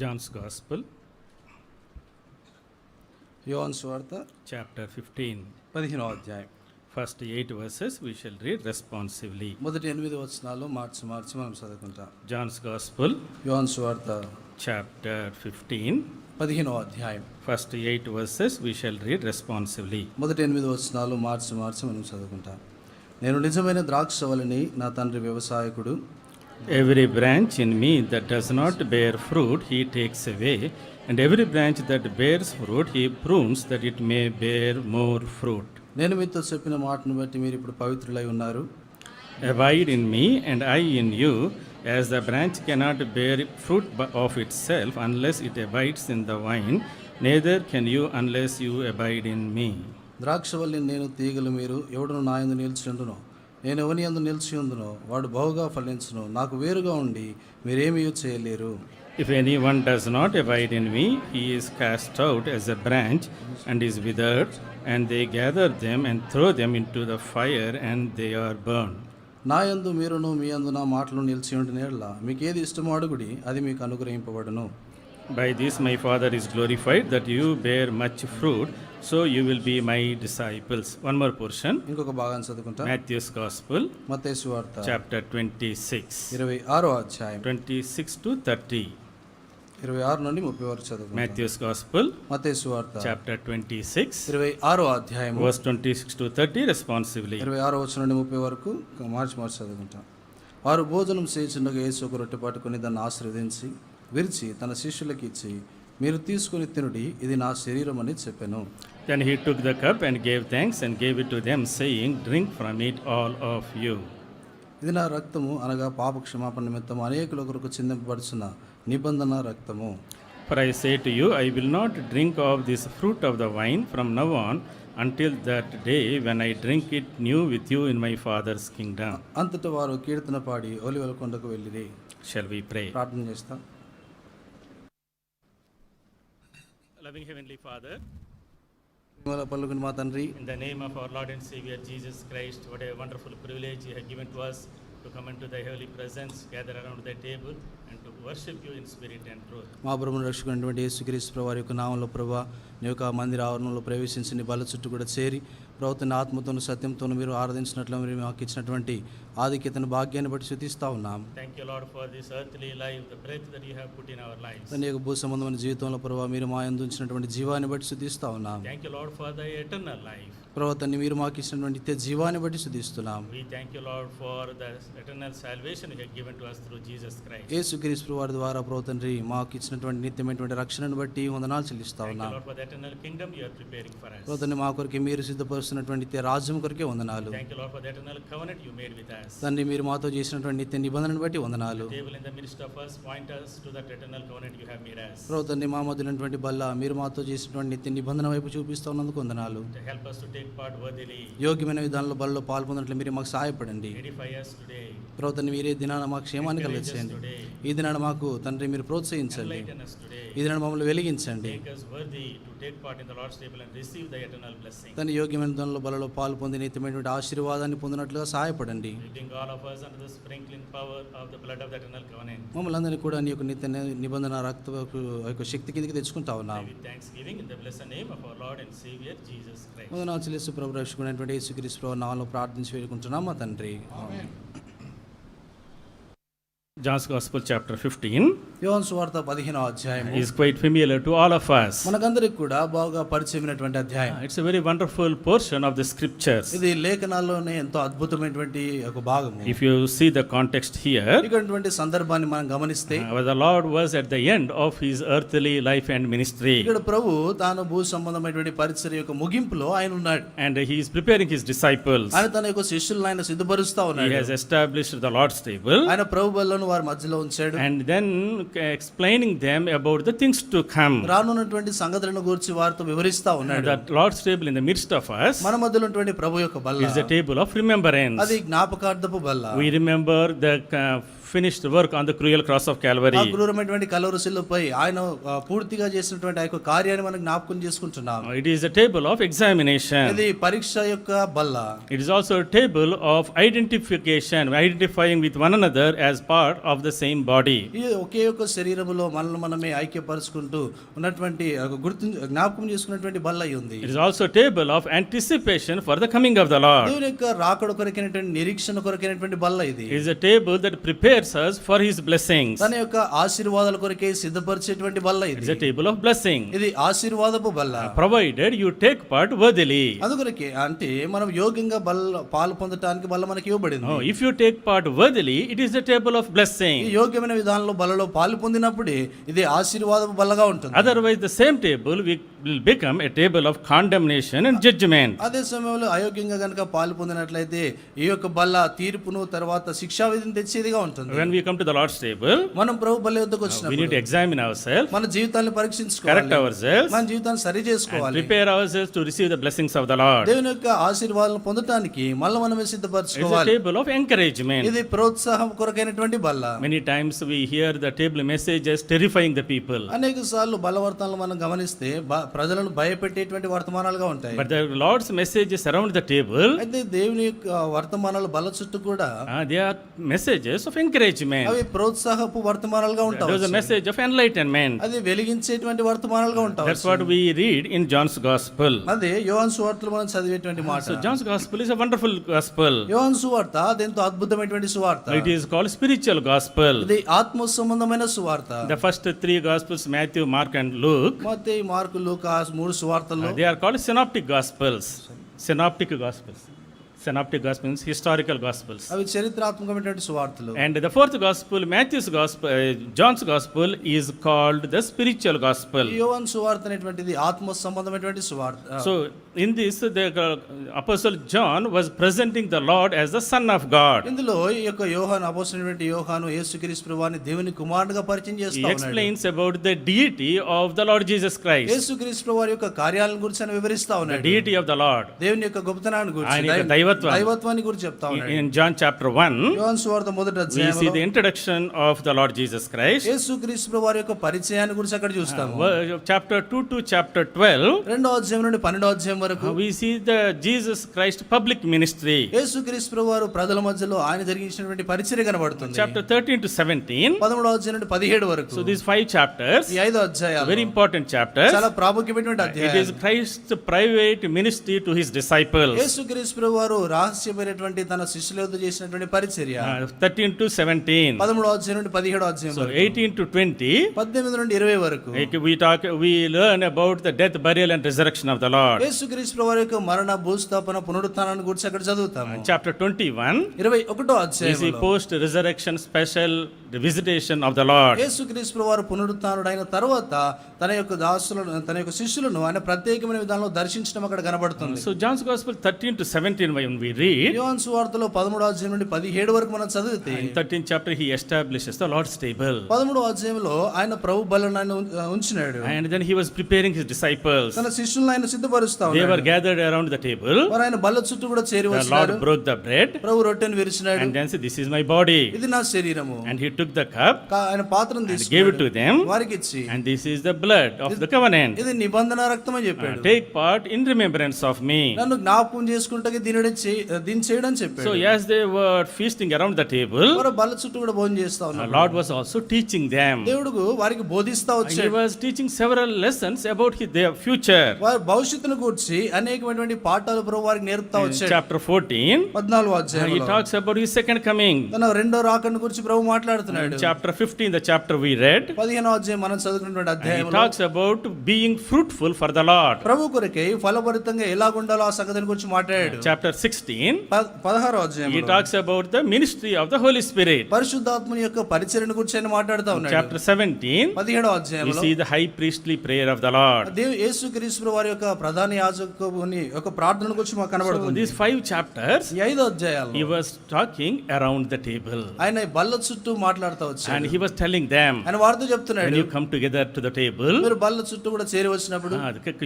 John's Gospel, యోహాను సువార్త chapter 15. 15వ అధ్యాయం First 8 verses we shall read responsively. మొదటి 8 వచనాలు మార్చి మనం చదువుకుంటాం. John's Gospel, యోహాను సువార్త chapter 15. 15వ అధ్యాయం First 8 verses we shall read responsively. మొదటి 8 వచనాలు మార్చి మనం చదువుకుంటాం. నేను నిజమైన ద్రాక్షవల్లిని, నా తండ్రి వ్యవసాయకుడు. Every branch in me that does not bear fruit he takes away, and every branch that bears fruit he prunes that it may bear more fruit. నేను మీతో చెప్పిన మాటను బట్టి మీరు ఇప్పుడు పవిత్రులై ఉన్నారు. Abide in me and I in you, as the branch cannot bear fruit of itself unless it abides in the vine, neither can you unless you abide in me. ద్రాక్షవల్లిని నేను, తీగలు మీరు. ఎవడును నా యందు నిలిచియుండునో, నేను ఎవని యందు నిలిచియుందునో వాడు బహుగా ఫలించును. నాకు వేరుగా ఉండి మీరేమీ చేయలేరు. If anyone does not abide in me, he is cast out as a branch and is withered, and they gather them and throw them into the fire, and they are burned. నా యందు మీరును, మీ యందు నా మాటలు నిలిచియుండిన యెడల మీకు ఏది ఇష్టమో అడుగుడి, అది మీకు అనుగ్రహింపబడును. By this my Father is glorified, that you bear much fruit, so you will be my disciples. One more portion. ఇంకొక భాగాన్ని చదువుకుంటాం. Matthew's Gospel, మత్తయి సువార్త chapter 26. 26వ అధ్యాయం 26 to 30. 26 నుండి 30 వరకు చదువుకుంటాం. Matthew's Gospel, మత్తయి సువార్త chapter 26, 26వ అధ్యాయం verse 26 to 30 responsively. 26వ వచనం నుండి 30 వరకు మార్చి చదువుకుంటాం. వారు భోజనం చేయుచుండగా యేసు ఒక రొట్టె పట్టుకొని దాన్ని ఆశీర్వదించి విరిచి తన శిష్యులకు ఇచ్చి, మీరు తీసుకుని తినుడి, ఇది నా శరీరం అని చెప్పెను. Then he took the cup and gave thanks and gave it to them, saying, drink from it all of you. ఇది నా రక్తము, అనగా పాప క్షమాపణ నిమిత్తం అనేకుల కొరకు చిందింపబడుచున్న నిబంధన రక్తము. For I say to you, I will not drink of this fruit of the vine from now on until that day when I drink it new with you in my Father's kingdom. అంతటా వారు కీర్తన పాడి ఒలీవల కొండకు వెళ్ళిరి. Shall we pray? ప్రార్థన చేస్తాం. Loving Heavenly Father, పలుకుని మా తండ్రి, in the name of our Lord and Savior Jesus Christ, what a wonderful privilege you have given to us to come into thy holy presence, gather around thy table and to worship you in spirit and truth. మా ప్రభువును రక్షకుడైనటువంటి యేసుక్రీస్తు ప్రభువారి యొక్క నామంలో ప్రభువా, నీ యొక్క మందిర ఆవరణలో ప్రవేశించి నీ బల్ల చుట్టూ కూడా చేరి ప్రభుత్వ ఆత్మతోను సత్యంతోను మీరు ఆరాధించినట్లు మీరు మాకు ఇచ్చినటువంటి ఆధిక్యతను భాగ్యాన్ని బట్టి స్తుతిస్తా ఉన్నాం. Thank you Lord for this earthly life, the breath that you have put in our lives. నీ యొక్క భూ సంబంధమైన జీవితంలో ప్రభువా, మీరు మా యందు ఉంచినటువంటి జీవాన్ని బట్టి స్తుతిస్తా ఉన్నాం. Thank you Lord for thy eternal life. ప్రభువాన్ని మీరు మాకు ఇచ్చినటువంటి నిత్య జీవాన్ని బట్టి స్తుతిస్తున్నాం. We thank you Lord for the eternal salvation you have given to us through Jesus Christ. యేసుక్రీస్తు ప్రభువారి ద్వారా ప్రభుతండ్రి మాకు ఇచ్చినటువంటి నిత్యమైనటువంటి రక్షణను బట్టి వందనాలు చెల్లిస్తా Thank you ఉన్నాం. Lord for the eternal kingdom you are preparing for us. ప్రభుతండ్రి మా కొరకే మీరు సిద్ధపరుస్తున్నటువంటి నిత్య రాజ్యం కొరకే వందనాలు. Thank you Lord for the eternal covenant you made with us. తండ్రి మీరు మాతో చేసినటువంటి నిత్య నిబంధనను బట్టి వందనాలు. The table in the midst of us point us to that eternal covenant you have made us. ప్రభుతండ్రి మా మధ్య ఉన్నటువంటి బల్ల మీరు మాతో చేసినటువంటి నిత్య నిబంధన వైపు చూపిస్తూ ఉన్నందుకు వందనాలు. To help us to take part worthily. యోగ్యమైన విధానంలో బలలో పాల్పొందినట్లు మీరు మాకు సహాయపడండి. Edify us today. ప్రభుత్వాన్ని మీరే దినాన మాకు క్షేమాన్ని కలిగించండి. ఈ దినాన మాకు తండ్రి మీరు ప్రోత్సహించండి. Enlighten us today. ఈ దినాన మమ్మల్ని వెలిగించండి. Make us worthy to take part in the Lord's table and receive the eternal blessing. తన యోగ్యమైన విధానంలో బలలో పాలు పొంది నిత్యమైనటువంటి ఆశీర్వాదాన్ని పొందినట్లుగా సహాయపడండి. Leading all of us under the sprinkling power of the blood of the eternal covenant. మమ్మల్ని అందరినీ కూడా నీ యొక్క నిత్య నిబంధన రక్త యొక్క శక్తి కిందకి తెచ్చుకుంటా ఉన్నాం. With thanksgiving in the blessed name of our Lord and Savior Jesus Christ. వందనాలు చెల్లిస్తూ ప్రభు రక్షకుడైనటువంటి యేసుక్రీస్తు ప్రభువు నామములో ప్రార్థించి వేడుకుంటున్నాం మా తండ్రి. ఆమేన్. John's Gospel chapter 15 యోహాను సువార్త 15వ అధ్యాయం is quite familiar to all of us. మనకందరికి కూడా బాగా పరిచయమైనటువంటి అధ్యాయం. It's a very wonderful portion of the scriptures. ఇది లేఖనాల్లోనే ఎంతో అద్భుతమైనటువంటి ఒక భాగము. If you see the context here, ఇక్కడటువంటి సందర్భాన్ని మనం గమనిస్తే the Lord was at the end of his earthly life and ministry. ఇక్కడ ప్రభు తాను భూ సంబంధమైనటువంటి పరిచర్య యొక్క ముగింపులో ఆయన ఉన్నాడు. And he is preparing his disciples. ఆయన తన యొక్క శిష్యులను ఆయన సిద్ధపరుస్తా He ఉన్నాడు. has established the Lord's table. ఆయన ప్రభు బల్లను వారి మధ్యలో ఉంచాడు. And then explaining them about the things to come. రానున్నటువంటి సంగతులను గురించి వారితో వివరిస్తా ఉన్నాడు. The Lord's table in the midst of us మన మధ్యలో ఉన్నటువంటి ప్రభు యొక్క బల్ల is a table of remembrance. అది జ్ఞాపకార్థపు బల్ల. We remember the finished work on the cruel cross of Calvary. ఆ క్రూరమైనటువంటి కలువరి శిలువపై ఆయన పూర్తిగా చేసినటువంటి ఆ యొక్క కార్యాన్ని మనం జ్ఞాపకం చేసుకుంటున్నాం. It is a table of examination. ఇది పరీక్ష యొక్క బల్ల. It is also a table of identification, identifying with one another as part of the same body. ఇది ఒకే ఒక శరీరములో మనల్ని మనమే ఐక్యపరుచుకుంటూ ఉన్నటువంటి జ్ఞాపకం చేసుకున్నటువంటి బల్ల అయి ఉంది. It is also a table of anticipation for the coming of the Lord. దేవుని యొక్క రాకడ కొరకైనటువంటి నిరీక్షణ కొరకైనటువంటి బల్ల ఇది. It is a table that prepares us for his blessings. తన యొక్క ఆశీర్వాదాల కొరకే సిద్ధపరిచేటువంటి బల్ల It ఇది. is a table of blessing, ఇది ఆశీర్వాదపు బల్ల. provided you take part worthily. అందుకొరకే అంటే మనం యోగ్యంగా పాలు పొందటానికి బల్ల మనకి ఇవ్వబడింది. Oh, if you take part worthily, it is a table of ఈ blessing. యోగ్యమైన విధానంలో బల్లలో పాలు పొందినప్పుడే ఇది ఆశీర్వాదపు బల్లగా ఉంటుంది. Otherwise, the same table will become a table of condemnation and judgment. అదే సమయంలో అయోగ్యంగా గనుక పాలు పొందినట్లయితే ఈ యొక్క బల్ల తీర్పును తర్వాత శిక్షా విధిని తెచ్చేదిగా ఉంటుంది. When we come to the Lord's table, మనం ప్రభు బల్ల యొద్దకు we need వచ్చినప్పుడు to examine ourselves, మన జీవితాన్ని correct పరీక్షించుకోవాలి, ourselves, మన జీవితాన్ని సరి and చేసుకోవాలి, prepare ourselves to receive the blessings of the Lord. దేవుని యొక్క ఆశీర్వాదాలను పొందటానికి మళ్ళీ మనమే It's a సిద్ధపరచుకోవాలి. table of encouragement. ఇది ప్రోత్సాహం కొరకైనటువంటి బల్ల. Many times we hear the table messages terrifying the people. అనేక సార్లు బలవర్తనలు మనం గమనిస్తే ప్రజలను భయపెట్టేటువంటి వర్తమానాలుగా ఉంటాయి. But the Lord's messages around the table, అయితే దేవుని యొక్క వర్తమానాలు బల్ల చుట్టూ కూడా they are messages of encouragement. అవి ప్రోత్సాహపు వర్తమానాలుగా There was a ఉంటాయి. message of enlightenment. అది వెలిగించేటువంటి వర్తమానాలుగా That's ఉంటాయి. what we read in John's Gospel. అదే యోహాను సువార్తలో మనం చదివేటువంటి మాట. So John's Gospel is a wonderful gospel. యోహాను సువార్త అదెంతో అద్భుతమైనటువంటి సువార్త. It is called spiritual gospel. ఇది ఆత్మ సంబంధమైన సువార్త. The first three Gospels, Matthew, Mark, and Luke, Mattayi, mark, లూకా మూడు సువార్తల్లో they are called synoptic gospels. Synoptic gospels. Synoptic gospels, historical gospels. అవి చరిత్రాత్మకమైనటువంటి సువార్తలు. And the fourth gospel, Matthew's gospel, John's gospel, is called the spiritual gospel. ఈ యోహాను సువార్త అనేటువంటిది ఆత్మ సంబంధమైనటువంటి సువార్త. So in this, the apostle John was presenting the Lord as the Son of God. ఇందులో ఈ యొక్క యోహాను అపోస్తలుడైనటువంటి యోహాను యేసుక్రీస్తు ప్రభువుని దేవుని కుమారునిగా పరిచయం He చేస్తా ఉన్నాడు. explains about the deity of the Lord Jesus Christ. యేసుక్రీస్తు ప్రభువు యొక్క కార్యాలను గురించి ఆయన వివరిస్తా The ఉన్నాడు. deity of the Lord. దేవుని యొక్క గొప్పతనాన్ని గురించి, ఆయన యొక్క దైవత్వం. దైవత్వాన్ని గురించి చెప్తా ఉన్నాడు. In John chapter 1, యోహాను సువార్త మొదటి we see అధ్యాయంలో the introduction of the Lord Jesus Christ. యేసుక్రీస్తు ప్రభువు యొక్క పరిచయాన్ని గురించి అక్కడ చూస్తాము. Chapter 2 to chapter 12, రెండో అధ్యాయం నుండి 12వ అధ్యాయం వరకు we see the Jesus Christ public ministry. యేసుక్రీస్తు ప్రభువు ప్రజల మధ్యలో ఆయన జరిగించినటువంటి పరిచర్య కనబడుతుంది. Chapter 13 to 17. 13వ అధ్యాయం నుండి 17 వరకు. So these 5 chapters, ఈ 5 అధ్యాయాలు very important chapters. చాలా ప్రాముఖ్యమైనటువంటి It అధ్యాయాలు. is Christ's private ministry to his disciples. యేసుక్రీస్తు ప్రభువు రహస్యమైనటువంటి తన శిష్యుల యొద్ద చేసినటువంటి పరిచర్య. 13 to 17. 13వ అధ్యాయం నుండి 17వ అధ్యాయం So వరకు. 18 to 20, 18 నుండి 20 వరకు. like we learn about the death, burial, and resurrection of the Lord. యేసుక్రీస్తు ప్రభువు యొక్క మరణ, భూస్థాపన, పునరుత్థానాన్ని గురించి అక్కడ చదువుతాము. Chapter 21, 21వ we see అధ్యాయంలో post-resurrection special visitation of the Lord. యేసుక్రీస్తు ప్రభువు పునరుత్థానుడైన తర్వాత తన యొక్క దాసులను, తన యొక్క శిష్యులను ఆయన ప్రత్యేకమైన విధానంలో దర్శించడం అక్కడ కనబడుతుంది. So John's Gospel 13 to 17, when we read, యోహాను సువార్తలో 13వ అధ్యాయం నుండి 17 వరకు మనం చదివితే in 13th chapter he establishes the Lord's table. 13వ అధ్యాయంలో ఆయన ప్రభు బలను ఆయన ఉంచినాడు. And then he was preparing his disciples. తన శిష్యులను ఆయన సిద్ధపరుస్తా They ఉన్నాడు. were gathered around the table. వారు ఆయన బల్ల చుట్టూ కూడా చేరి The వచ్చినారు. Lord broke the bread ప్రభు రొట్టెను విరిచినాడు. and then said, "This is my body." ఇది నా శరీరము. And he took the cup ఆయన పాత్రను and gave it తీసుకున్నాడు, to them. వారికి ఇచ్చి, And this is the blood of the covenant. ఇది నిబంధన రక్తం అని చెప్పాడు. Take part in remembrance of me. నన్ను జ్ఞాపకం చేసుకుంటే దీన్ని చేయడం చెప్పాడు. So as they were feasting around the table, వారు బల్ల చుట్టూ కూడా భోజనం చేస్తా the ఉన్నారు. Lord was also teaching them. దేవుడు వారికి బోధిస్తా He వచ్చాడు. was teaching several lessons about their future. వారి భవిష్యత్తును గురించి అనేకమైనటువంటి పాఠాలు ప్రభు వారికి నేర్పుతా In వచ్చాడు. chapter 14, 14వ he అధ్యాయంలో talks about his second coming. తన రెండో రాకడ గురించి ప్రభు In మాట్లాడుతున్నాడు. chapter 15, the chapter we read, 15వ అధ్యాయం మనం చదువుకున్నటువంటి he అధ్యాయంలో talks about being fruitful for the Lord. ప్రభు కొరకై ఫలభరితంగా ఎలా ఉండాలో ఆ సంగతిని గురించి మాట్లాడాడు. Chapter 16, 16వ he అధ్యాయంలో talks about the ministry of the Holy Spirit. పరిశుద్ధాత్మని యొక్క పరిచర్యను గురించి ఆయన మాట్లాడుతా ఉన్నాడు. Chapter 17, 17వ we అధ్యాయంలో see the high priestly prayer of the Lord. యేసుక్రీస్తు వారి యొక్క ప్రధాన యాజకుని యొక్క ప్రార్థన గురించి మాకు So కనబడుతుంది. these 5 chapters, ఈ 5 అధ్యాయాలు he was talking around the table. ఆయన బల్ల చుట్టూ మాట్లాడుతూ వచ్చాడు. And he was telling them, ఆయన వారితో when చెప్తున్నాడు, you come together to the table, మీరు బల్ల చుట్టూ కూడా చేరి వచ్చినప్పుడు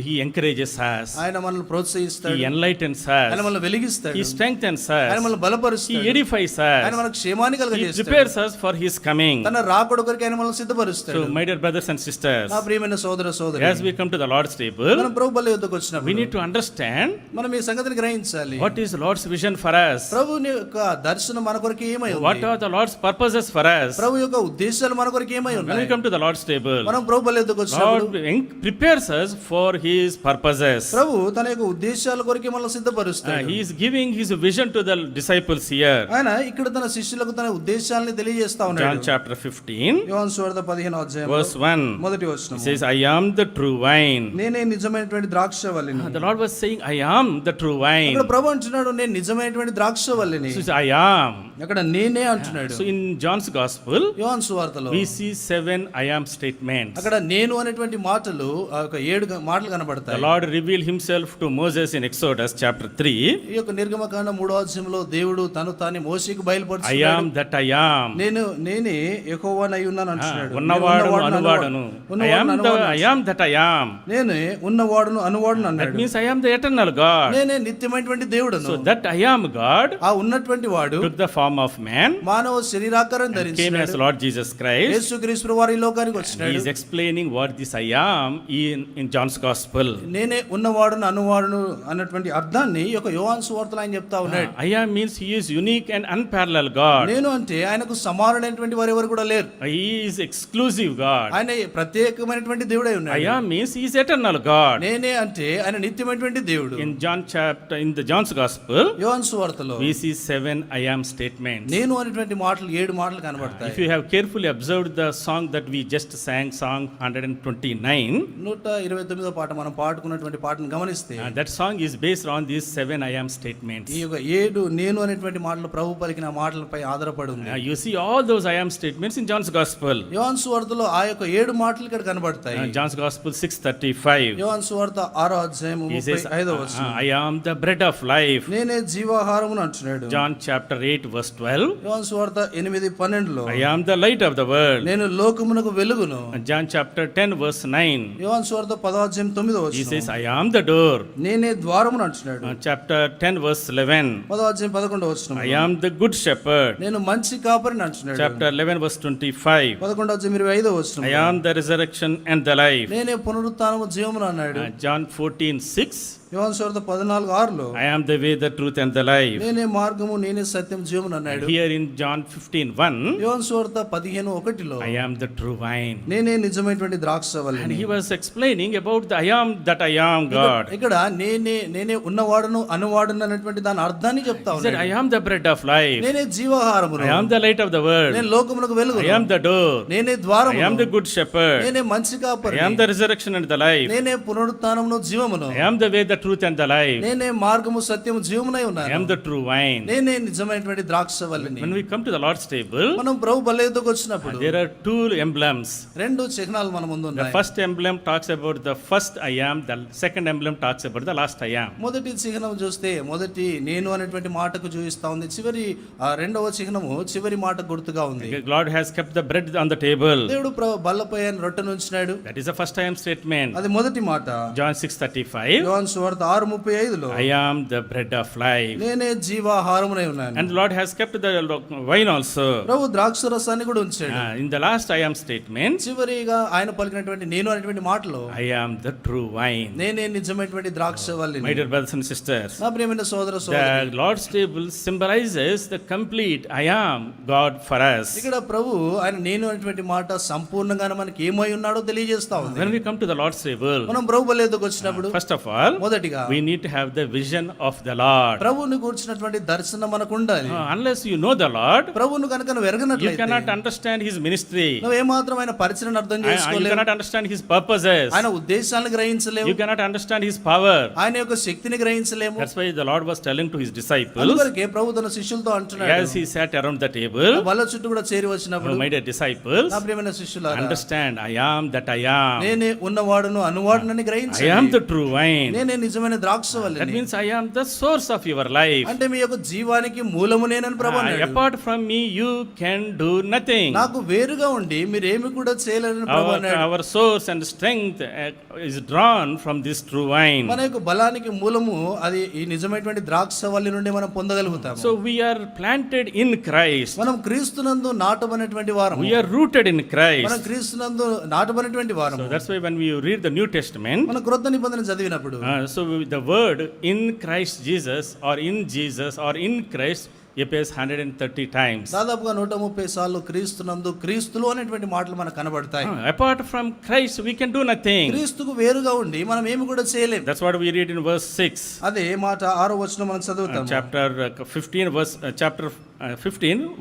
he encourages us, ఆయన మనల్ని ప్రోత్సహిస్తాడు, he enlightens ఆయన us, మనల్ని వెలిగిస్తాడు, వెలిగిస్తాడు, He strengthens ఆయన us. మనల్ని He బలపరుస్తాడు, edifies ఆయన us. మనకు క్షేమాన్ని He కలుగజేస్తాడు, prepares us for His coming. తన రాకడ కొరకు ఆయన మనల్ని సిద్ధపరుస్తాడు. So, my dear brothers and sisters, నా ప్రియమైన సోదర సోదరి, as we come to the Lord's table, మనం ప్రభు బల్ల యొద్దకు we వచ్చినప్పుడు need to understand మనం ఈ సంగతిని గ్రహించాలి. what is Lord's vision for us. ప్రభుని యొక్క దర్శనం మన కొరకు ఏమై What ఉంది, are the Lord's purposes for us. ప్రభు యొక్క ఉద్దేశాలు మన కొరకు ఏమై When we ఉన్నాయి. come to the Lord's table, మనం ప్రభు బల్ల యొద్దకు వచ్చినప్పుడు Lord prepares us for His purposes. ప్రభు తన యొక్క ఉద్దేశాల కొరకు మనల్ని సిద్ధపరుస్తాడు. He is giving His vision to the disciples here. ఆయన ఇక్కడ తన శిష్యులకు తన ఉద్దేశాలని తెలియజేస్తా John ఉన్నాడు. chapter 15, యోహాను సువార్త 15వ అధ్యాయం verse 1. మొదటి వచనం, He says, I am the true wine. నేనే నిజమైనటువంటి ద్రాక్షవల్లిని. The Lord was saying, I am the true wine. ఇక్కడ ప్రభు అంటున్నాడు, నేను నిజమైనటువంటి ద్రాక్షవల్లిని. So he says, I am. అక్కడ నేనే అంటున్నాడు. So in John's gospel, యోహాను సువార్తలో we see 7 I am statements. అక్కడ నేను అనేటువంటి మాటలు ఒక 7 మాటలు The కనబడతాయి. Lord revealed Himself to Moses in Exodus chapter 3. ఈ యొక్క నిర్గమకాండ 3వ అధ్యాయంలో దేవుడు తను తాను మోషేకు I బయలుపరుచున్నాడు. am that I am. నేనే యెహోవానై ఉన్నాను అంటున్నాడు. ఉన్నవాడును అనువాడును. I am that I am. నేనే ఉన్నవాడును అనువాడును That అన్నాడు. means I am the eternal God. నేనే నిత్యమైనటువంటి దేవుడను. So that I am God ఆ ఉన్నటువంటి వాడు took the form of man, మానవ శరీరాకారం came as ధరించాడు. Lord Jesus Christ. యేసుక్రీస్తు వారి ఈ లోకానికి He వచ్చినాడు. is explaining what this I am in John's gospel. నేనే ఉన్నవాడును అనువాడును అన్నటువంటి అర్థాన్ని ఈ యొక్క యోహాను సువార్తలో ఆయన చెప్తా ఉన్నాడు. I am means He is unique and unparalleled God. నేను అంటే ఆయనకు సమానుడైనటువంటి వారు ఎవరు కూడా లేరు. He is exclusive God. ఆయన ప్రత్యేకమైనటువంటి దేవుడై I ఉన్నాడు. am means He is eternal God. నేనే అంటే ఆయన నిత్యమైనటువంటి దేవుడు. In the John's gospel, యోహాను సువార్తలో we see 7 I am statements. నేను అనేటువంటి మాటలు 7 మాటలు కనబడతాయి. If you have carefully observed the song that we just sang, song 129, 129వ పాట మనం పాడుకున్నటువంటి పాటను గమనిస్తే that song is based on these 7 I am statements. ఈ యొక్క 7 నేను అనేటువంటి మాటలు ప్రభు పలికిన మాటలపై ఆధారపడి ఉంది. You see all those I am statements in John's gospel. యోహాను సువార్తలో ఆ యొక్క 7 మాటలు ఇక్కడ కనబడతాయి. John's gospel 6:35. యోహాను సువార్త 6వ అధ్యాయం He says, 35వ వచనం, I am the bread of life. నేనే జీవాహారమును అంటున్నాడు. John chapter 8 verse 12. యోహాను సువార్త 8:12లో I am the light of the world. నేను లోకమునకు వెలుగును. John chapter 10 verse 9. యోహాను సువార్త 10వ అధ్యాయం 9వ He వచనం, says, I am the door. నేనే ద్వారమును అంటున్నాడు. Chapter 10 verse 11. 10వ అధ్యాయం 11వ వచనం, I am the good shepherd. నేను మంచి కాపరిని అంటున్నాడు. Chapter 11 verse 25. 11వ అధ్యాయం 25వ వచనం, I am the resurrection and the life. నేనే పునరుత్థానము జీవమును అన్నాడు. John 14:6. యోహాను సువార్త 14:6లో I am the way, the truth and the life. నేనే మార్గము నేనే సత్యం జీవమును అన్నాడు. Here in John 15:1, యోహాను సువార్త 15:1లో I am the true wine. నేనే నిజమైనటువంటి And ద్రాక్షవల్లిని. he was explaining about the I am that I am God. ఇక్కడ నేనే ఉన్నవాడును అనువాడును అన్నటువంటి దాని అర్థాన్ని చెప్తా He said, ఉన్నాడు. I am the bread of life. నేనే జీవాహారమును, I am the light of the world. నేను లోకమునకు వెలుగు, I am the door. నేనే I ద్వారము, am the good shepherd. నేనే మంచి I కాపరి, am the resurrection and the life. నేనే పునరుత్థానమును జీవమును, I am the way, the truth and the life. నేనే మార్గము సత్యము జీవమునై I ఉన్నాను. am the true wine. నేనే నిజమైనటువంటి ద్రాక్షవల్లిని. When we come to the Lord's table, మనం ప్రభు బల్ల యొద్దకు వచ్చినప్పుడు there are two emblems. 2 చిహ్నాలు మన ముందు The ఉన్నాయి. first emblem talks about the first I am, the second emblem talks about the last I am. మొదటి చిహ్నం చూస్తే మొదటి నేను అనేటువంటి మాటకు చూపిస్తా ఉంది. రెండవ చిహ్నము చివరి మాట గుర్తుగా ఉంది. God has kept the bread on the table. దేవుడు బల్లపై ఆయన రొట్టెను ఉంచినాడు. That is the first I am statement. అది మొదటి మాట. John 6:35. యోహాను సువార్త 6:35లో I am the bread of life. నేనే జీవాహారమునై ఉన్నాను. And Lord has kept the wine also. ప్రభు ద్రాక్ష రసాన్ని కూడా ఉంచాడు. In the last I am statement, చివరిగా ఆయన పలికినటువంటి నేను అనేటువంటి మాటలో I am the true wine. నేనే నిజమైనటువంటి ద్రాక్షవల్లిని. My dear brothers and sisters, నా ప్రియమైన సోదర the సోదరి, Lord's table symbolizes the complete I am God for us. ఇక్కడ ప్రభు ఆయన నేను అనేటువంటి మాట సంపూర్ణంగా మనకి ఏమై ఉన్నాడో తెలియజేస్తా ఉంది. When we come to the Lord's table, మనం ప్రభు బల్ల యొద్దకు వచ్చినప్పుడు first of all, మొదటిగా we need to have the vision of the Lord. ప్రభువుని కూర్చున్నటువంటి దర్శనం మనకు ఉండాలి. Unless you know the Lord, ప్రభువును కనుక నువ్వు you ఎరగనట్లయితే cannot understand His ministry. నువ్వు ఏమాత్రం ఆయన పరిచయం అర్థం You చేసుకోలేవు. cannot understand His purposes. ఆయన ఉద్దేశాలను గ్రహించలేవు. You cannot understand His power. ఆయన యొక్క శక్తిని గ్రహించలేము. That's why the Lord was telling to His disciples, అందువరకే ప్రభు తన శిష్యులతో అంటున్నాడు, as He sat around the table, బల్ల చుట్టూ కూడా చేరి వచ్చినప్పుడు, my dear disciples, నా ప్రియమైన శిష్యులారా, understand I am that I am. నేనే ఉన్నవాడును అనువాడునని I గ్రహించండి. am the true wine. నేనే నిజమైన ద్రాక్షవల్లిని. That means I am the source of your life. అంటే మీ యొక్క జీవానికి మూలము నేనని ప్రభు అన్నాడు. Apart from me, you can do nothing. నాకు వేరుగా ఉండి మీరేమి కూడా చేయలేరని ప్రభు అన్నాడు. Our source and strength is drawn from this true wine. మన యొక్క బలానికి మూలము అది ఈ నిజమైనటువంటి ద్రాక్షవల్లి నుండి మనం పొందగలుగుతాము. So we are planted in Christ. మనం క్రీస్తునందు నాటబడినటువంటి వారము. We are rooted in Christ. మనం క్రీస్తునందు నాటబడినటువంటి వారము. So that's why when we read the New Testament, మన క్రొత్త నిబంధన చదివినప్పుడు so the word in Christ Jesus or in Jesus or in Christ appears 130 times. దాదాపుగా 130 సార్లు క్రీస్తునందు క్రీస్తులో అనేటువంటి మాటలు మనకు కనబడతాయి. Apart from Christ we can do nothing. క్రీస్తుకు వేరుగా ఉండి మనం ఏమి కూడా చేయలేం. That's what we read in verse 6. అదే మాట 6వ వచనం మనం చదువుతాం. Chapter 15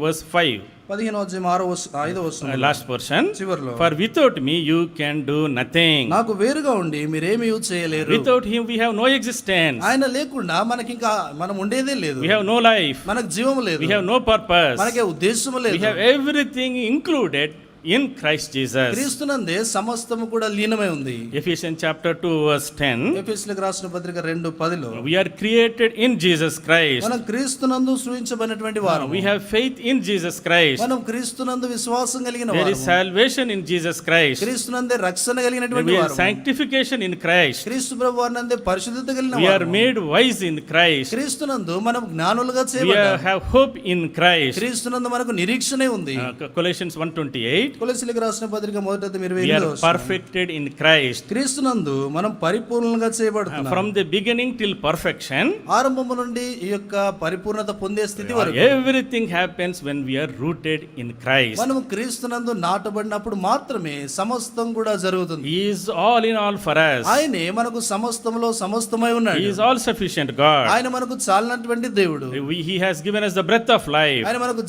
verse 5. 15వ అధ్యాయం 5వ వచనం Last portion. చివర్లో For without me you can do nothing. నాకు వేరుగా ఉండి మీరేమీ చేయలేరు. Without him we have no existence. ఆయన లేకుండా మనకి ఇంకా మనం ఉండేదే లేదు. We have no life. మనకు జీవం లేదు. We have no purpose. మనకే ఉద్దేశం లేదు. We have everything included in Christ Jesus. క్రీస్తునందే సమస్తము కూడా లీనమై ఉంది. Ephesians chapter 2 verse 10. ఎఫెసీయులకు రాసిన పత్రిక 2:10లో We are created in Jesus Christ. మనం క్రీస్తునందు సృజించబడినటువంటి వారము. We have faith in Jesus Christ. మనం క్రీస్తునందు విశ్వాసం కలిగిన There is వారము. salvation in Jesus Christ. క్రీస్తునందే రక్షణ కలిగినటువంటి We have వారము. sanctification in Christ. క్రీస్తు ప్రభువానందే పరిశుద్ధత కలిగిన We are వారము. made wise in Christ. క్రీస్తునందు మనం జ్ఞానులుగా We చేయబడ్డాము. have hope in Christ. క్రీస్తునందు మనకు నిరీక్షణ ఉంది. Colossians 1:28. కొలొస్సీయులకు రాసిన పత్రిక 1:28 We are perfected in Christ. క్రీస్తునందు మనం పరిపూర్ణంగా చేయబడుతున్నాం. From the beginning till perfection, ఆరంభము నుండి ఈ యొక్క పరిపూర్ణత పొందే స్థితి వరకు everything happens when we are rooted in Christ. మనం క్రీస్తునందు నాటబడినప్పుడు మాత్రమే సమస్తం కూడా జరుగుతుంది. He is all in all for us. ఆయనే మనకు సమస్తములో సమస్తమై He ఉన్నాడు. is all sufficient God. ఆయన మనకు చాలినటువంటి దేవుడు. He has given us the breath of life. ఆయన మనకు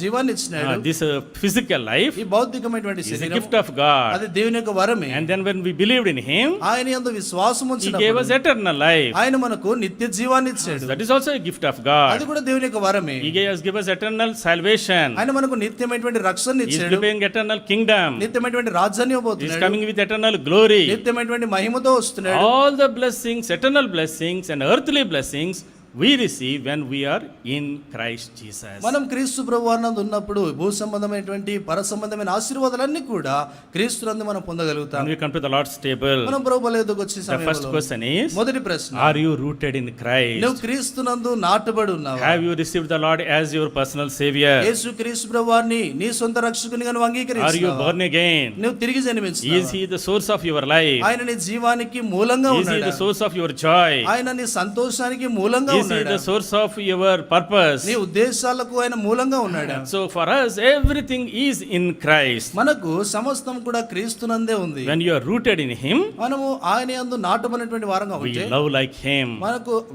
జీవాన్ని ఇచ్చినాడు. This physical life ఈ భౌతికమైనటువంటి is a శరీరం gift of God. అది దేవుని యొక్క వరమే. And then when we believed in Him, ఆయన యందు విశ్వాసం He ఉంచినప్పుడు gave us eternal life. ఆయన మనకు నిత్య జీవాన్ని ఇచ్చాడు. That is also a gift of God. అది కూడా దేవుని యొక్క వరమే. He gave us eternal salvation. ఆయన మనకు నిత్యమైనటువంటి రక్షణ He is ఇచ్చాడు. giving eternal kingdom. నిత్యమైనటువంటి రాజ్యాన్ని He is ఇవ్వబోతున్నాడు. coming with eternal glory. నిత్యమైనటువంటి మహిమతో వస్తున్నాడు. All the blessings, eternal blessings and earthly blessings we receive when we are in Christ Jesus. మనం క్రీస్తు ప్రభువానందు ఉన్నప్పుడు భూ సంబంధమైనటువంటి పర సంబంధమైన ఆశీర్వాదాలన్నీ కూడా క్రీస్తునందు మనం పొందగలుగుతాం. When we come to the Lord's table, మనం ప్రభు బల్ల యొద్దకు వచ్చే the first సమయంలో question is, మొదటి ప్రశ్న, are you rooted in Christ? నువ్వు క్రీస్తునందు నాటబడి ఉన్నావా? Have you received the Lord as your personal savior? యేసు క్రీస్తు ప్రభువాన్ని నీ సొంత రక్షకునిగా నువ్వు Are you అంగీకరించావా? born again? నువ్వు తిరిగి Is జన్మించావా? He the source of your life? ఆయన నీ జీవానికి మూలంగా Is He ఉన్నాడా? the source of your joy? ఆయన నీ సంతోషానికి మూలంగా Is He ఉన్నాడా? the source of your purpose? నీ ఉద్దేశాలకు ఆయన మూలంగా ఉన్నాడా? So for us, everything is in Christ. మనకు సమస్తం కూడా క్రీస్తునందే ఉంది. When you are rooted in Him, మనము ఆయన యందు నాటబడినటువంటి వారంగా we ఉంటే love like Him.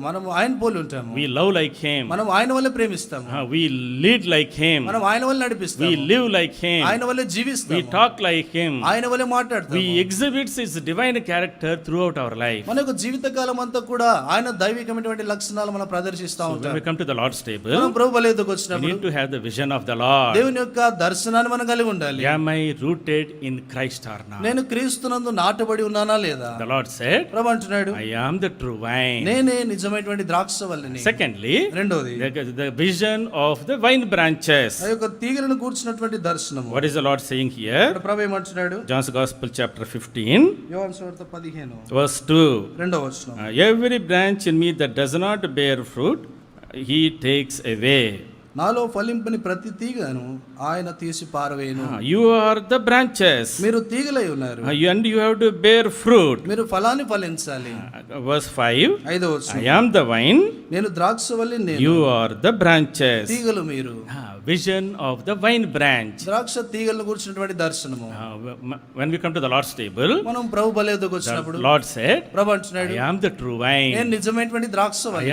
మనము ఆయన పోలి ఉంటాము. We love like Him. మనం ఆయన వల్లే ప్రేమిస్తాము. We lead like Him. మనం ఆయన వల్ల We నడిపిస్తాము. live like Him. ఆయన వల్లే We జీవిస్తాము. talk like Him. ఆయన వల్లే మాట్లాడతాము. We exhibit His divine character throughout our life. మన యొక్క జీవితకాలం అంతా కూడా ఆయన దైవికమైనటువంటి లక్షణాలు మనం ప్రదర్శిస్తూ When ఉంటాం. we come to the Lord's table, మనం ప్రభు బల్ల యొద్దకు we వచ్చినప్పుడు need to have the vision of the Lord. దేవుని యొక్క దర్శనాన్ని మనం కలిగి ఉండాలి. Am I rooted in Christ or not? నేను క్రీస్తునందు నాటబడి ఉన్నానా లేదా? The Lord said, ప్రభు అంటున్నాడు, I am the true vine. నేనే నిజమైనటువంటి ద్రాక్షవల్లిని. Secondly, రెండోది the vision of the vine branches. ఆ యొక్క తీగలను కూర్చున్నటువంటి దర్శనము. What is the Lord saying here? ఇక్కడ ప్రభు ఏమంటున్నాడు? John's Gospel chapter 15 యోహాను సువార్త 15 verse 2. రెండవ వచనం. Every branch in me that does not bear fruit, He takes away. నాలో ఫలింపని ప్రతి తీగను ఆయన తీసి పారవేయును. You are the branches. మీరు తీగలై ఉన్నారు. And you have to bear fruit. మీరు ఫలాన్ని ఫలించాలి. Verse 5. ఐదవ వచనం. I am the vine. నేను ద్రాక్షవల్లి, నేను You are the branches. తీగలు మీరు. Vision of the vine branch. ద్రాక్ష తీగలను కూర్చున్నటువంటి దర్శనము. When we come to the Lord's table, మనం ప్రభు బల్ల యొద్దకు వచ్చినప్పుడు the Lord said, ప్రభు అంటున్నాడు, I am the true vine. నేను నిజమైనటువంటి I ద్రాక్షవల్లి.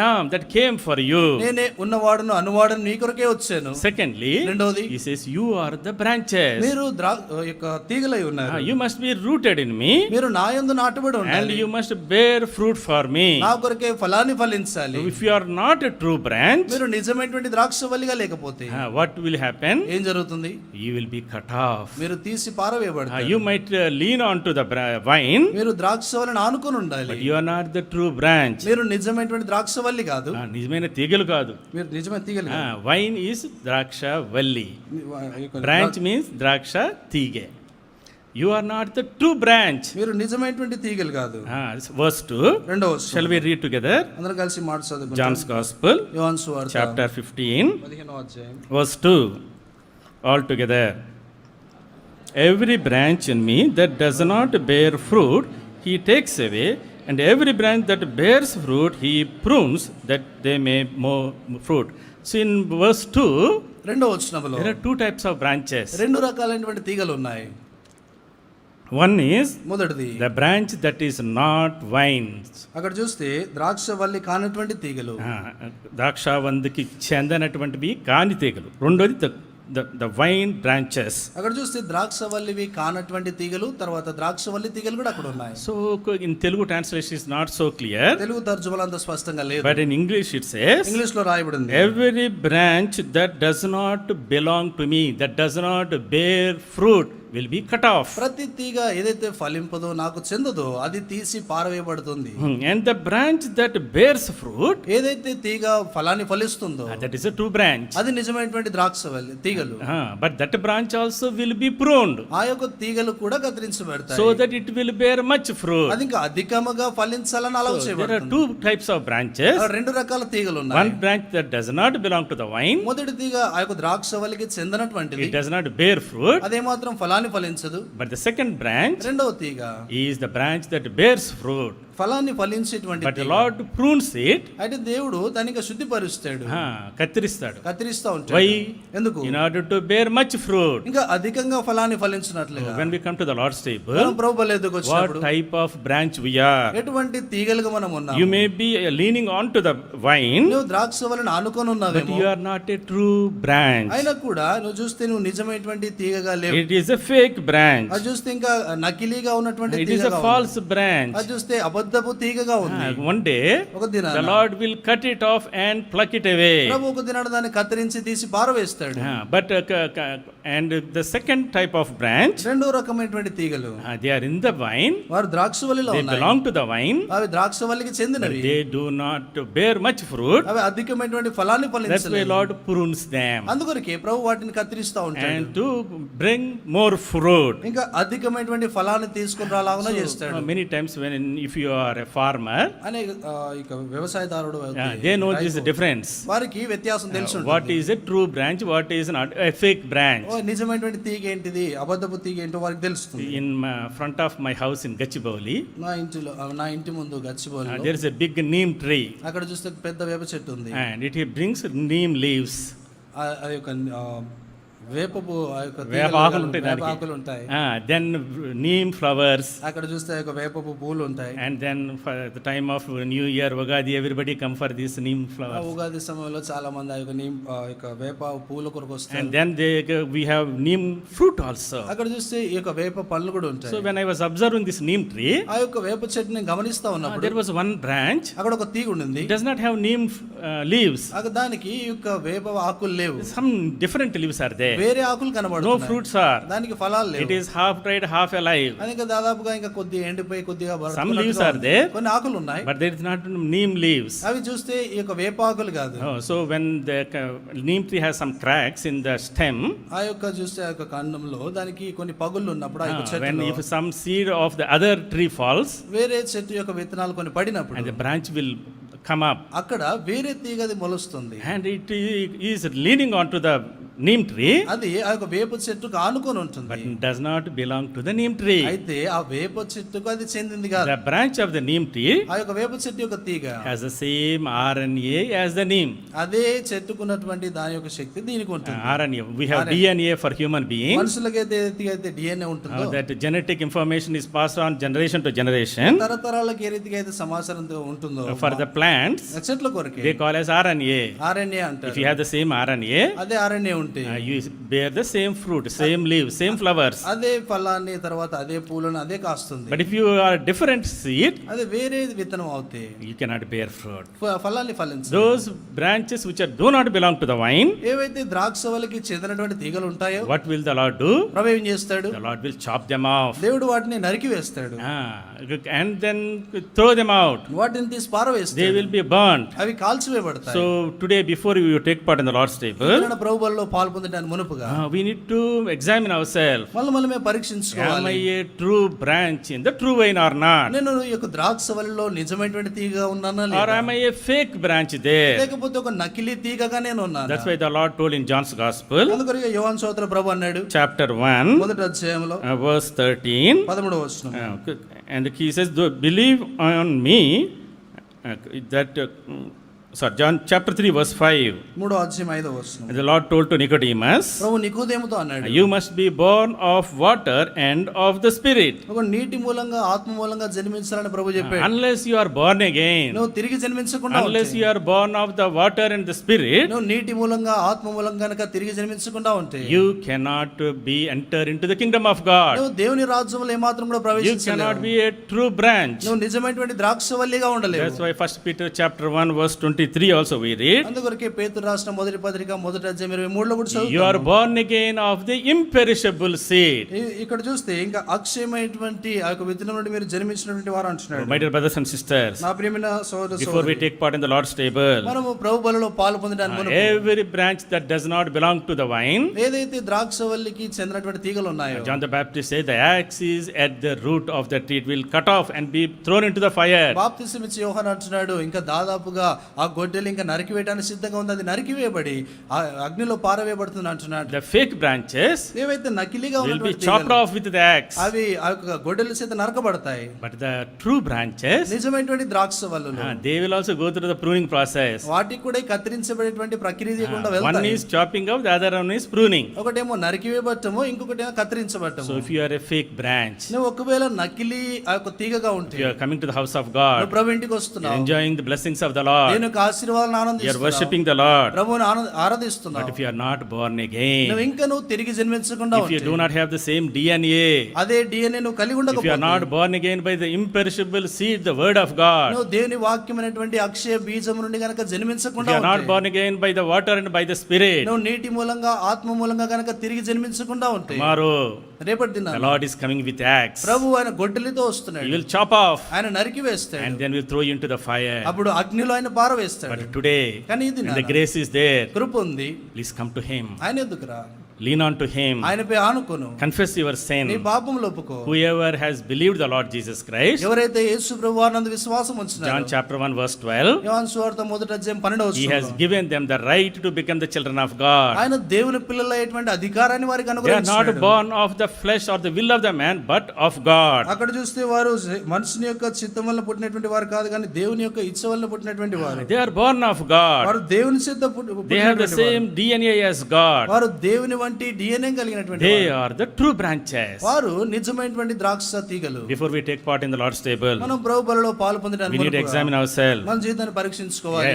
am that came for you. నేనే ఉన్నవాడును అనువాడును నీ కొరకే వచ్చాను. Secondly, రెండోది, He says, you are the branches. మీరు యొక్క తీగలై ఉన్నారు. You must be rooted in me, మీరు నా యందు నాటబడి and ఉండాలి. you must bear fruit for me. నా కొరకే ఫలాన్ని ఫలించాలి. If you are not a true branch, మీరు నిజమైనటువంటి ద్రాక్షవల్లిగా లేకపోతే లేకపోతే what will happen? ఏం జరుగుతుంది? You will be cut off. మీరు తీసి పారవేయబడతారు. You might lean on to the vine, మీరు ద్రాక్షవల్లిని ఆనుకొని ఉండాలి. but you are not the true branch. మీరు నిజమైనటువంటి ద్రాక్షవల్లి కాదు. నిజమైన తీగలు కాదు. మీరు నిజమైన తీగలు కాదు. Vine is ద్రాక్ష వల్లి. Branch means ద్రాక్ష తీగె. You are not the true branch. మీరు నిజమైనటువంటి తీగలు కాదు. Verse 2. రెండవ వచనం. Shall we read together? అందరం కలిసి మాట చదువుకుందాం. John's Gospel, యోహాను సువార్త chapter 15, 15వ అధ్యాయం. verse 2. All together. Every branch in me that does not bear fruit, he takes away, and every branch that bears fruit, he prunes, that they may more fruit. So in verse 2, రెండవ వచనంలో there are two types of branches. రెండు రకాలైనటువంటి తీగలు ఉన్నాయి. One is మొదటిది the branch that is not vines. అక్కడ చూస్తే ద్రాక్షవల్లి కానటువంటి తీగలు. ద్రాక్షావందికి చెందనటువంటివి కాని తీగలు. రెండోది the vine branches. అక్కడ చూస్తే ద్రాక్షవల్లివి కానటువంటి తీగలు, తర్వాత ద్రాక్షవల్లి తీగలు కూడా అక్కడ ఉన్నాయి. So in Telugu translation is not so clear, Telugu తర్జుమలో అంత స్పష్టంగా లేదు. but in English it says, English లో రాయబడింది, every branch that does not belong to me, that does not bear fruit, will be cut off. ప్రతి తీగ ఏదైతే ఫలింపదో నాకు చెందదో అది తీసి పారవేయబడుతుంది. And the branch that bears fruit, ఏదైతే తీగ ఫలాన్ని ఫలిస్తుందో that is a true branch. అది నిజమైనటువంటి ద్రాక్షవల్లి తీగలు. But that branch also will be pruned, ఆ యొక్క తీగలు కూడా కత్తిరించబడతాయి, so that it will bear much fruit. అది ఇంకా అధికముగా ఫలించాలని అలౌ There are చేయబడుతుంది. two types of branches. రెండు రకాల తీగలు ఉన్నాయి. One branch that does not belong to the vine, మొదటి తీగ ఆ యొక్క ద్రాక్షవల్లికి చెందినటువంటిది, it does not bear fruit. అదే మాత్రం ఫలాన్ని ఫలించదు. But the second branch రెండవ తీగ is the branch that bears fruit. ఫలాన్ని ఫలించేటువంటి But the తీగ. Lord prunes it. అయితే దేవుడు దానికి శుద్ధిపరుస్తాడు, కత్తిరిస్తాడు. కత్తిరిస్తా ఉంటాడు. Why? ఎందుకు? In order to bear much fruit. ఇంకా అధికంగా ఫలాన్ని ఫలించినట్లుగా. When we come to the Lord's table, మనం ప్రభు బలికి what వచ్చినప్పుడు type of branch we are? ఎటువంటి తీగలుగా మనం ఉన్నాము? You may be leaning on to the vine, నువ్వు ద్రాక్షవల్లిని ఆనుకొని but ఉన్నావేమో, you are not a true branch. అయినా కూడా నువ్వు చూస్తే నువ్వు నిజమైనటువంటి తీగగా లేవు. It is a fake branch. అది చూస్తే ఇంకా నకిలీగా ఉన్నటువంటి It is a తీగగా ఉంది. false branch. అది చూస్తే అబద్ధపు తీగగా ఉంది. One day, ఒక దినాన the Lord will cut it off and pluck it away. ప్రభు ఒక దినాన దాన్ని కత్తిరించి తీసి పారవేస్తాడు. But and the second type of branch, రెండో రకమైనటువంటి తీగలు they are in the vine. వారు ద్రాక్షవల్లిలో They ఉన్నాయి. belong to the vine. అవి ద్రాక్షవల్లికి But చెందినవి. they do not bear much fruit. అవి అధికమైనటువంటి ఫలాన్ని That's why ఫలించలేదు. Lord prunes them అందుకొరకే ప్రభు వాటిని కత్తిరిస్తా ఉంటాడు, and to bring more fruit. ఇంకా అధికమైనటువంటి ఫలాన్ని తీసుకుని రాలాగున చేస్తాడు. Many times when if you are a farmer, అనే ఇక వ్యవసాయదారుడు అయితే they know this difference. వారికి వ్యత్యాసం తెలిసి What ఉంటుంది. is a true branch? What is not a fake branch? ఓ నిజమైనటువంటి తీగ ఏంటిది, అబద్ధపు తీగ ఏంటో వారికి తెలుస్తుంది. In front of my house in Gachibowli, నా ఇంటి ముందు గచ్చిబౌలిలో there is a big neem tree, అక్కడ చూస్తే పెద్ద వేప చెట్టు ఉంది. and it brings neem leaves. ఆ యొక్క వేపపు ఆ యొక్క వేప ఆకులు ఉంటాయి వేప దానికి. ఆకులు ఉంటాయి. Then neem flowers, అక్కడ చూస్తే ఆ యొక్క వేపపు పూలు ఉంటాయి. and then for the time of New Year, Ugadi, everybody come for these neem ఆ flowers. ఉగాది సమయంలో చాలా మంది ఆ యొక్క వేప పూల కొరకు వస్తారు. And then we have neem fruit also. అక్కడ చూస్తే ఈ యొక్క వేప పళ్ళు కూడా ఉంటాయి. So when I was observing this neem tree, ఆ యొక్క వేప చెట్టుని గమనిస్తా ఉన్నప్పుడు there was one branch. అక్కడ ఒక తీగ ఉండింది. It does not have neem leaves. దానికి ఈ యొక్క వేప ఆకులు లేవు, Some different leaves are there. వేరే ఆకులు No కనబడుతున్నాయి. fruits are. దానికి ఫలాలు It లేవు. is half dried, half alive. అది ఇంకా దాదాపుగా ఇంకా కొద్దిగా ఎండిపోయి కొద్దిగా Some బరుకున్నట్టుగా leaves are ఉంది. there, కొన్ని ఆకులు ఉన్నాయి, but there is not neem leaves. అవి చూస్తే ఈ యొక్క వేప ఆకులు కాదు. So when the neem tree has some cracks in the stem, ఆ యొక్క చూస్తే ఆ యొక్క కాండంలో దానికి కొన్ని పగుళ్ళు ఉన్నప్పుడు ఆ యొక్క when చెట్టులో if some seed of the other tree falls, వేరే చెట్టు యొక్క విత్తనాలు కొన్ని పడినప్పుడు and the branch will come up, అక్కడ వేరే తీగది మొలుస్తుంది. and it is leaning onto the neem tree, అది ఆ యొక్క వేప చెట్టుకు ఆనుకొని ఉంటుంది, but does not belong to the neem tree. అయితే ఆ వేప చెట్టుకు అది చెందింది కాదు. The branch of the neem tree ఆ యొక్క వేప చెట్టు యొక్క తీగ has the same RNA as the neem. అదే చెట్టుకున్నటువంటి దాని యొక్క శక్తి దీనికి ఉంటుంది. RNA, we have DNA for human beings. మనుషులకైతే అయితే డిఎన్ఏ ఉంటుందో That genetic information is passed on generation to generation. తరతరాలకు ఏ రీతిగా అయితే సమాచారంతో ఉంటుందో For the plants, చెట్ల కొరకే they call as RNA. RNA If అంటారు. you have the same RNA, అదే ఆర్ఎన్ఏ ఉంటే you bear the same fruit, same leaves, same flowers. అదే ఫలాన్ని తర్వాత అదే పూలను అదే కాస్తుంది. But if you are different seed, అదే వేరే విత్తనం అవుతే you cannot bear fruit. ఫలాన్ని ఫలించదు. Those branches which do not belong to the vine, ఏవైతే ద్రాక్షవల్లికి చెందినటువంటి తీగలు ఉంటాయో what will the Lord do? ప్రభు ఏం చేస్తాడు? The Lord will chop them off. దేవుడు వాటిని నరికి వేస్తాడు. And then throw them out. వాటిని తీసి They పారవేస్తాడు. will be burnt. అవి కాల్చివేయబడతాయి. So today, before you take part in the Lord's table, ఎవరైనా ప్రభు బలిలో పాల్పొందడానికి మునుపుగా we need to examine ourselves. మళ్ళీ మేము Am పరీక్షించుకోవాలి. I a true branch in the true vine or not? నేను ఈ యొక్క ద్రాక్షవల్లిలో నిజమైనటువంటి తీగగా ఉన్నానా Or లేదా? am I a fake branch there? లేకపోతే ఒక నకిలీ తీగగా నేను ఉన్నాను. That's why the Lord told in John's Gospel, అందుకొరకు యోహాను సువార్త ప్రభు అన్నాడు chapter 1, మొదటి అధ్యాయంలో verse 13. 13వ వచనం. And he says, believe on me, John chapter 3, verse 5. 3వ అధ్యాయం 5వ వచనం. The Lord told to Nicodemus, ప్రభు నికోదేముతో అన్నాడు, you must be born of water and of the Spirit. ఒక నీటి మూలంగా ఆత్మ మూలంగా జన్మించాలని ప్రభు చెప్పాడు. Unless you are born again, నువ్వు తిరిగి జన్మించకుండా unless you are born of the water and the Spirit, నువ్వు నీటి మూలంగా ఆత్మ మూలంగా కనుక తిరిగి జన్మించకుండా ఉంటే you cannot be enter into the kingdom of God. నువ్వు దేవుని రాజ్యంలో ఏమాత్రం కూడా You ప్రవేశించలేవు. cannot be a true branch. నువ్వు నిజమైనటువంటి ద్రాక్షవల్లిగా ఉండలేవు. That's why 1 Peter chapter 1, verse 23 also we read, అందుకొరకే పేతురు రాసిన మొదటి పత్రిక మొదటి అధ్యాయం 23లో కూడా you are చదువుతాము. born again of the imperishable seed. ఇక్కడ చూస్తే ఇంకా అక్షయమైనటువంటి ఆ యొక్క విత్తనం నుండి మీరు జన్మించినటువంటి వారు అంటున్నాడు. My dear brothers and sisters, నా ప్రియమైన సోదర before we take part in the Lord's table, మనము ప్రభు బలిలో పాలు పొందడానికి మునుపు every branch that does not belong to the vine, ఏదైతే ద్రాక్షవల్లికి చెందినటువంటి తీగలు ఉన్నాయో John the Baptist said, the axe is at the root of the tree, it will cut off and be thrown into the fire. బాప్తిసం ఇచ్చే యోహాను అంటున్నాడు, ఇంకా దాదాపుగా ఆ గొడ్డలి ఇంకా నరికివేయడానికి సిద్ధంగా ఉంది, అది నరికివేయబడి ఆ అగ్నిలో పారవేయబడుతుంది అంటున్నాడు. The fake branches ఏవైతే నకిలీగా will be ఉన్నటువంటి chopped తీగలు, off with the axe, అవి ఆ యొక్క గొడ్డలి చేత నరకబడతాయి. but the true branches, నిజమైనటువంటి ద్రాక్షవల్లులు they will also go through the pruning process. వాటికి కూడా ఈ కత్తిరించబడేటువంటి ప్రక్రియ కూడా One వెళ్తాయి. is chopping off, the other one is pruning. ఒకటేమో నరికివేయబట్టము, ఇంకొకటేమో కత్తిరించబట్టము. So if you are a fake branch, నువ్వు ఒకవేళ నకిలీ ఆ యొక్క తీగగా ఉంటే, you are coming to the house of నువ్వు God, ప్రభు ఇంటికి you are వస్తున్నావు, enjoying the blessings of the Lord, నేను ఆశీర్వాదాలను you are ఆనందిస్తున్నావు, worshipping the Lord. ప్రభువుని But ఆరాధిస్తున్నావు. if you are not born నువ్వు again, ఇంకా నువ్వు తిరిగి జన్మించకుండా if you ఉంటే, do not have the same DNA, అదే DNA నువ్వు కలిగి if you are ఉండకపోతే, not born again by the imperishable seed, the word of God, నువ్వు దేవుని వాక్యమైనటువంటి అక్షయ బీజం నుండి గనక if జన్మించకుండా you are not ఉంటే, born again by the water and by the Spirit, నువ్వు నీటి మూలంగా ఆత్మ మూలంగా గనక తిరిగి జన్మించకుండా ఉంటే, tomorrow రేపటి the దినాన Lord is coming with axe. ప్రభు ఆయన గొడ్డలితో He వస్తున్నాడు, will chop off ఆయన నరికి వేస్తాడు, and then will throw you into the fire. అప్పుడు అగ్నిలో ఆయన పారవేస్తాడు. But today, కానీ ఇది when the grace is there, కృప ఉంది, please come to Him. ఆయన ఎదుకురా, Lean on to Him. ఆయనపై ఆనుకోను, Confess your నీ sin. పాపములు ఒప్పుకో. Whoever has believed the Lord Jesus Christ, ఎవరైతే యేసు ప్రభువానందు విశ్వాసం John ఉంచున్నారో, chapter 1, verse 12, యోహాను సువార్త మొదటి అధ్యాయం 12వ He has వచనంలో, given them the right to become the children of God. ఆయన దేవుని పిల్లలైనటువంటి అధికారాన్ని వారికి They are not అనుగ్రహించాడు. born of the flesh or the will of the man, but of God. అక్కడ చూస్తే వారు మనుషుని యొక్క చిత్తం వల్ల పుట్టినటువంటి వారు కాదు, కానీ దేవుని యొక్క ఇచ్చ వల్ల పుట్టినటువంటి వారు. They are born of God. వారు దేవుని చేత They have the same DNA as God. వారు దేవుని వంటి DNA కలిగినటువంటి They వారు. are the true branches. వారు నిజమైనటువంటి ద్రాక్ష తీగలు. Before we take part in the Lord's table, మనం ప్రభు బలిలో పాలు we పొందడానికి need to examine ourselves. మన జీవితాన్ని పరీక్షించుకోవాలి.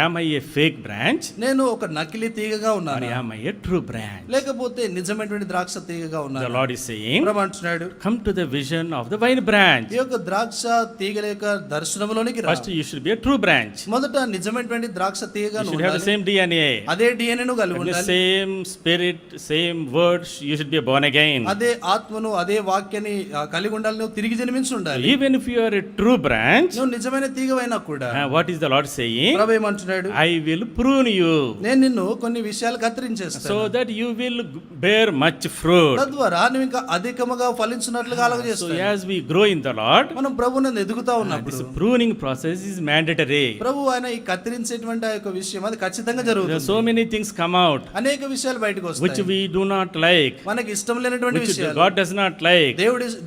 Am I a fake branch నేను ఒక నకిలీ తీగగా or ఉన్నాను, am I a true branch? లేకపోతే నిజమైనటువంటి ద్రాక్ష తీగగా The ఉన్నాను. Lord is saying, ప్రభు అంటున్నాడు, come to the vision of the vine branch. ఈ యొక్క ద్రాక్ష తీగల యొక్క దర్శనంలోనికి రా. First, you should be a true branch. మొదట నిజమైనటువంటి ద్రాక్ష తీగగా You నువ్వు should have the ఉండాలి. same DNA. అదే DNA ను కలిగి And the ఉండాలి. same spirit, same words, you should be born again. అదే ఆత్మను అదే వాక్యాన్ని కలిగి ఉండాలి. నువ్వు తిరిగి జన్మించి ఉండాలి. Even if you are a true branch, నువ్వు నిజమైన తీగవైనా కూడా what is the Lord saying? ప్రభు ఏమంటున్నాడు, I will prune you నేను నిన్ను కొన్ని విషయాలు కత్తిరించేస్తాను, so that you will bear much fruit. తద్వారా నువ్వు ఇంకా అధికముగా ఫలించినట్లుగా అలాగ So చేస్తాను. as we grow in the Lord, మనం ప్రభువుని ఎదుగుతా ఉన్నప్పుడు this pruning process is mandatory. ప్రభు ఆయన ఈ కత్తిరించేటువంటి ఆ యొక్క విషయం అది ఖచ్చితంగా There are జరుగుతుంది. so many things come out అనేక విషయాలు బయటకు which వస్తాయి, we do not like, మనకి ఇష్టం లేనటువంటి which విషయాలు, God does not like,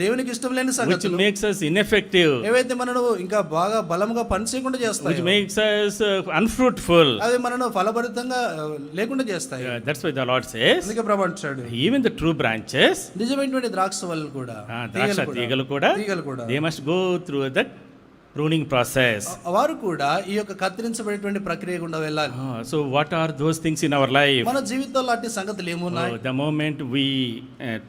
దేవునికి ఇష్టం లేని which సంగతులు, makes us ineffective, ఏవైతే మనను ఇంకా బాగా బలంగా పని చేయకుండా which చేస్తాయి, makes us unfruitful. అవి మనను ఫలభరితంగా లేకుండా చేస్తాయి. That's why the Lord says, అందుకే ప్రభు అంటాడు, even the true branches, నిజమైనటువంటి ద్రాక్ష వల్లు కూడా ద్రాక్ష తీగలు కూడా, తీగలు కూడా they must go through the pruning process. వారు కూడా ఈ యొక్క కత్తిరించబడేటువంటి ప్రక్రియ గుండా వెళ్ళాలి. So what are those things in our life? మన జీవితాల్లో అట్టి సంగతులు ఏమున్నాయి? The moment we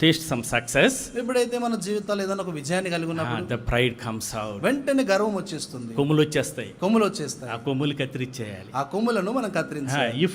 taste some success, ఎప్పుడైతే మన జీవితాల్లో ఏదైనా ఒక విజయాన్ని కలిగి ఉన్నప్పుడు the pride comes out. వెంటనే గర్వం వచ్చేస్తుంది, కొమ్ములు వచ్చేస్తాయి. కొమ్ములు వచ్చేస్తాయి. ఆ కొమ్ములు కత్తిరించేయాలి. ఆ కొమ్ములను మనం కత్తిరించాలి. If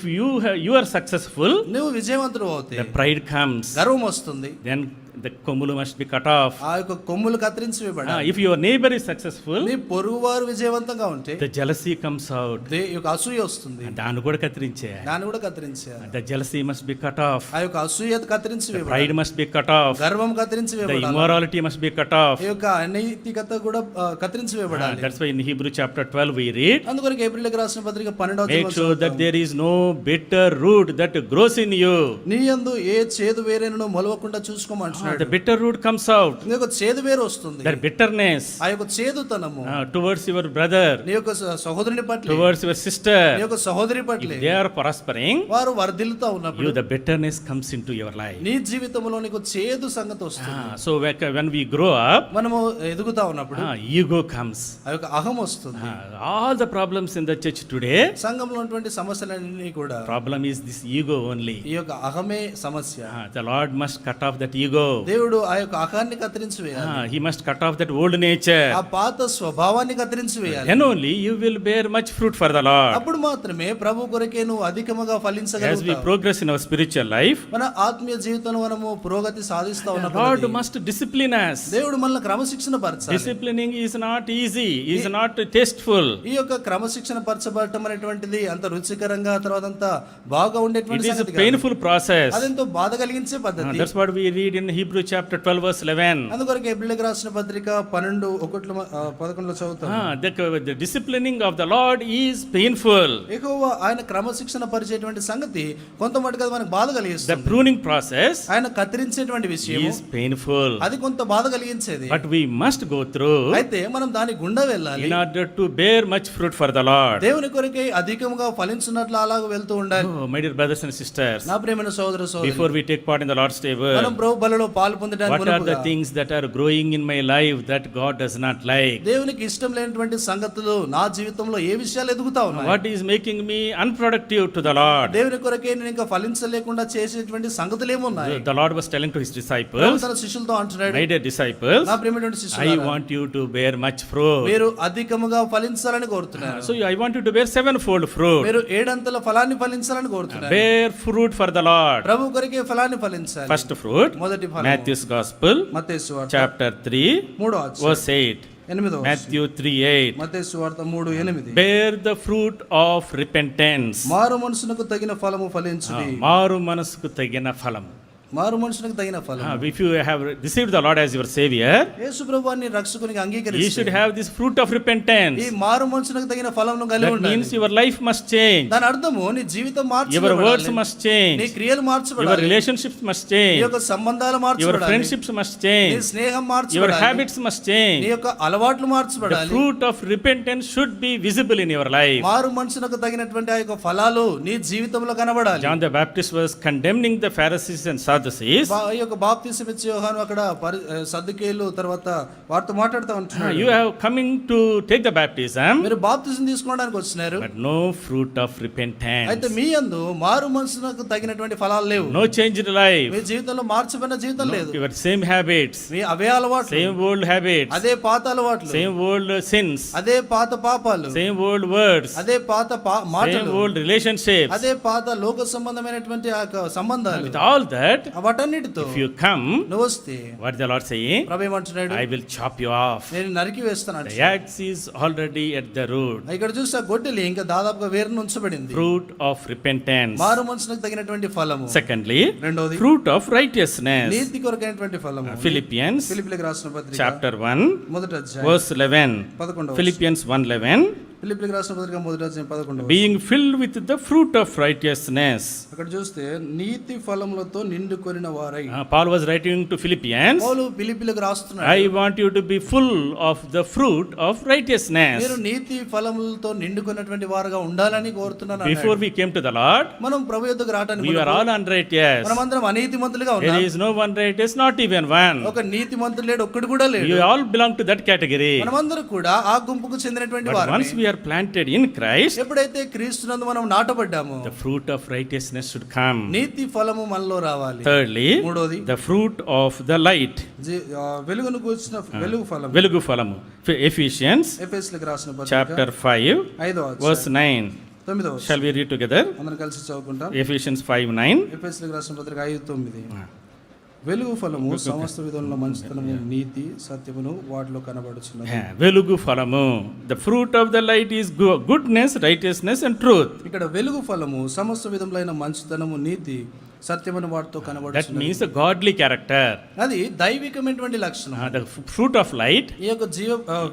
you are successful, నువ్వు విజయవంతుడు అవుతే the pride comes. గర్వం వస్తుంది, Then the కొమ్ములు must be cut off. ఆ యొక్క కొమ్ములు కత్తిరించి వేయబడాలి. If your neighbor is successful, నీ పొరుగువారు విజయవంతంగా ఉంటే the jealousy comes out. ఈ యొక్క అసూయ వస్తుంది, దాన్ని కూడా కత్తిరించేయాలి. దాన్ని కూడా కత్తిరించాలి. The jealousy must be cut off. ఆ యొక్క అసూయ కత్తిరించి The వేయబడాలి. pride must be cut off. గర్వం కత్తిరించి The వేయబడాలి. immorality must be cut off. ఈ యొక్క అనైతికత కూడా కత్తిరించి వేయబడాలి. That's why in Hebrew chapter 12 we read, అందుకొరకు ఏప్రిల్కి రాసిన పత్రిక 12వ make sure that there is no bitter root that grows in you. నీ యందు ఏ చేదు వేరేను మొలవకుండా చూసుకోమంటున్నాడు. The bitter root comes out. నీ యొక్క చేదు వేరు వస్తుంది, That bitterness ఆ యొక్క చేదుతనము towards your brother, నీ యొక్క సహోదరుని పట్ల, towards your sister. నీ యొక్క సహోదరి పట్ల If they are prospering, వారు వర్ధిల్లుతా ఉన్నప్పుడు the bitterness comes into your life. నీ జీవితంలో నీకు చేదు సంగతి వస్తుంది. So when we grow up, మనము ఎదుగుతా ఉన్నప్పుడు ego comes. ఆ యొక్క అహం వస్తుంది. All the problems in the church today, సంఘంలో ఉన్నటువంటి సమస్యలన్నీ కూడా problem is this ego only. ఈ యొక్క అహమే సమస్య. The Lord must cut off that ego. దేవుడు ఆ యొక్క అహాన్ని కత్తిరించి వేయాలి. He must cut off that old nature. ఆ పాత స్వభావాన్ని కత్తిరించి వేయాలి. Then only you will bear much fruit for the Lord. అప్పుడు మాత్రమే ప్రభు కొరకే నువ్వు అధికముగా As we ఫలించగలుగుతావు. progress in our spiritual life, మన ఆత్మీయ జీవితంలో మనము పురోగతి సాధిస్తా the ఉన్నప్పుడు Lord must discipline us. దేవుడు మనల్ని క్రమశిక్షణ పరచాలి. Disciplining is not easy, is not tasteful. ఈ యొక్క క్రమశిక్షణ పరచబడటం అనేటువంటిది అంత రుచికరంగా తర్వాత అంత బాగా It ఉండేటువంటి is a సంగతి కాదు. painful process. అదెంతో బాధ కలిగించే పద్ధతి. That's what we read in Hebrew chapter 12 verse 11. అందుకొరకు ఏప్రిల్కి రాసిన పత్రిక 12:11 చదువుతాం. The disciplining of the Lord is painful. యెహోవా ఆయన క్రమశిక్షణ పరిచేటువంటి సంగతి కొంత మటుకు అది మనకు బాధ The కలిగిస్తుంది. pruning process ఆయన కత్తిరించేటువంటి విషయం is painful. అది కొంత బాధ కలిగించేది. But we must go through అయితే మనం దాని గుండా వెళ్ళాలి. in order to bear much fruit for the Lord. దేవుని కొరకే అధికంగా ఫలించున్నట్లు అలాగ వెళ్తూ ఉండాలి. Oh, my dear brothers and sisters, నా ప్రియమైన సోదర సోదరి, before we take part in the Lord's table, మనం ప్రభు బలిలో పాలు పొందడానికి what are the మునుపుగా things that are growing in my life that God does not like? దేవునికి ఇష్టం లేనటువంటి సంగతులు నా జీవితంలో ఏ విషయాలు ఎదుగుతా ఉన్నాయి? What is making me unproductive to the Lord? దేవుని కొరకే నేను ఇంకా ఫలించలేకుండా చేసేటువంటి సంగతులు ఏమున్నాయి? The Lord was telling to his Prabhu disciples, తన శిష్యులతో అంటున్నాడు, my dear disciples, నా ప్రియమైనటువంటి I శిష్యులారా, want you to bear much fruit. మీరు అధికముగా ఫలించాలని కోరుతున్నారు. So I want you to bear sevenfold fruit. మీరు 7 అంతల ఫలాన్ని ఫలించాలని కోరుతున్నారు. Bear fruit for the Lord. ప్రభు కొరకే ఫలాన్ని ఫలించాలి. First fruit, మొదటి ఫలం Matthew's Gospel, మత్తయి సువార్త chapter 3, 3వ అధ్యాయం verse 8. 8వ Matthew 3:8. మత్తయి సువార్త 3:8 Bear the fruit of repentance. మారు మనసునకు తగిన ఫలము ఫలించుడి. మారు మనసుకు తగిన ఫలం. మారు మనసునకు తగిన ఫలం. If you have received the Lord as your Savior, యేసు ప్రభువుని రక్షకునిగా you అంగీకరిస్తే should have this fruit of repentance. ఈ మారు మనసునకు తగిన ఫలంను కలిగి That ఉండాలి. means your life must change. దాని అర్థము నీ జీవితం Your మార్చబడాలి. words must నీ change. క్రియలు Your మార్చబడాలి. relationships must నీ change. యొక్క సంబంధాలు Your మార్చబడాలి. friendships must నీ change. స్నేహం Your మార్చబడాలి. habits must నీ change. యొక్క అలవాట్లు The మార్చబడాలి. fruit of repentance should be visible in your life. మారు మనసునకు తగినటువంటి ఆ యొక్క ఫలాలు నీ జీవితంలో కనబడాలి. John the Baptist was condemning the Pharisees and Sadducees. ఈ యొక్క బాప్తిసం ఇచ్చే యోహాను అక్కడ సద్దుకేయులు తర్వాత వారితో మాట్లాడుతూ ఉంటున్నాడు. You have coming to take the baptism, మీరు బాప్తిసం తీసుకోవడానికి వచ్చినారు, but no fruit of repentance. అయితే మీ యందు మారు మనసునకు తగినటువంటి ఫలాలు లేవు. No changed life. మీ జీవితంలో మార్చబడిన జీవితం లేదు. Your same habits, మీ అవే అలవాట్లు, same old habits, అదే పాత అలవాట్లు, same old sins, అదే పాత పాపాలు, same old words, అదే పాత same మాటలు, old relationships. అదే పాత లోక సంబంధమైనటువంటి ఆ యొక్క సంబంధాలు. With all that, వాటన్నిటితో if you come, నువ్వు వస్తే what the Lord saying? ప్రభు ఏమంటున్నాడు? I will chop you off. నేను నరికి వేస్తాను. The axe is already at the root. ఇక్కడ చూస్తే ఆ గొడ్డలి ఇంకా దాదాపుగా వేరును ఉంచబడింది. Fruit of repentance. మారు మనసునకు తగినటువంటి ఫలము. Secondly, రెండోది fruit of righteousness. నీతి కొరకైనటువంటి ఫలము. Philippians ఫిలిప్పీయులకు రాసిన పత్రిక chapter 1 మొదటి అధ్యాయం verse 11. 11వ Philippians 1:11. ఫిలిప్పీయులకు రాసిన పత్రిక 1:11 being filled with the fruit of righteousness. అక్కడ చూస్తే నీతి ఫలములతో నిండుకొనిన వారై. Paul was writing to Philippians, పౌలు ఫిలిప్పీయులకు రాస్తున్నాడు, I want you to be full of the fruit of righteousness. మీరు నీతి ఫలములతో నిండుకున్నటువంటి వారుగా ఉండాలని కోరుతున్నాను. Before we came to the Lord, మనం ప్రభు యొద్దకు రావడానికి we were all unrighteous. మనమందరం అనీతిమంతులుగా There ఉన్నాం. is no one righteous, not even one. ఒక నీతిమంతుడు లేడు, ఒక్కడు కూడా లేడు. You all belong to that category. మనమందరం కూడా ఆ గుంపుకు చెందినటువంటి But వారు. once we are planted in Christ, ఎప్పుడైతే క్రీస్తునందు మనం నాటబడ్డామో the fruit of righteousness should come. నీతి ఫలము మనలో రావాలి. Thirdly, మూడోది the fruit of the light. వెలుగును కూర్చిన వెలుగు ఫలం. వెలుగు ఫలము. Ephesians ఎఫెసీయులకు రాసిన పత్రిక chapter 5 verse 9. 9. Shall we read together? అందరం కలిసి చదువుకుంటాం. Ephesians 5:9. ఎఫెసీయులకు రాసిన పత్రిక 5:9. వెలుగు ఫలము సమస్త విధముల మంచితనము, నీతి, సత్యమును వాటిలో కనబడుచున్నది. వెలుగు ఫలము. The fruit of the light is goodness, righteousness and truth. ఇక్కడ వెలుగు ఫలము సమస్త విధములైన మంచితనము, నీతి, సత్యమును వాటితో That కనబడుచున్నది. means a godly character. అది దైవికమైనటువంటి లక్షణం. The fruit of light ఈ యొక్క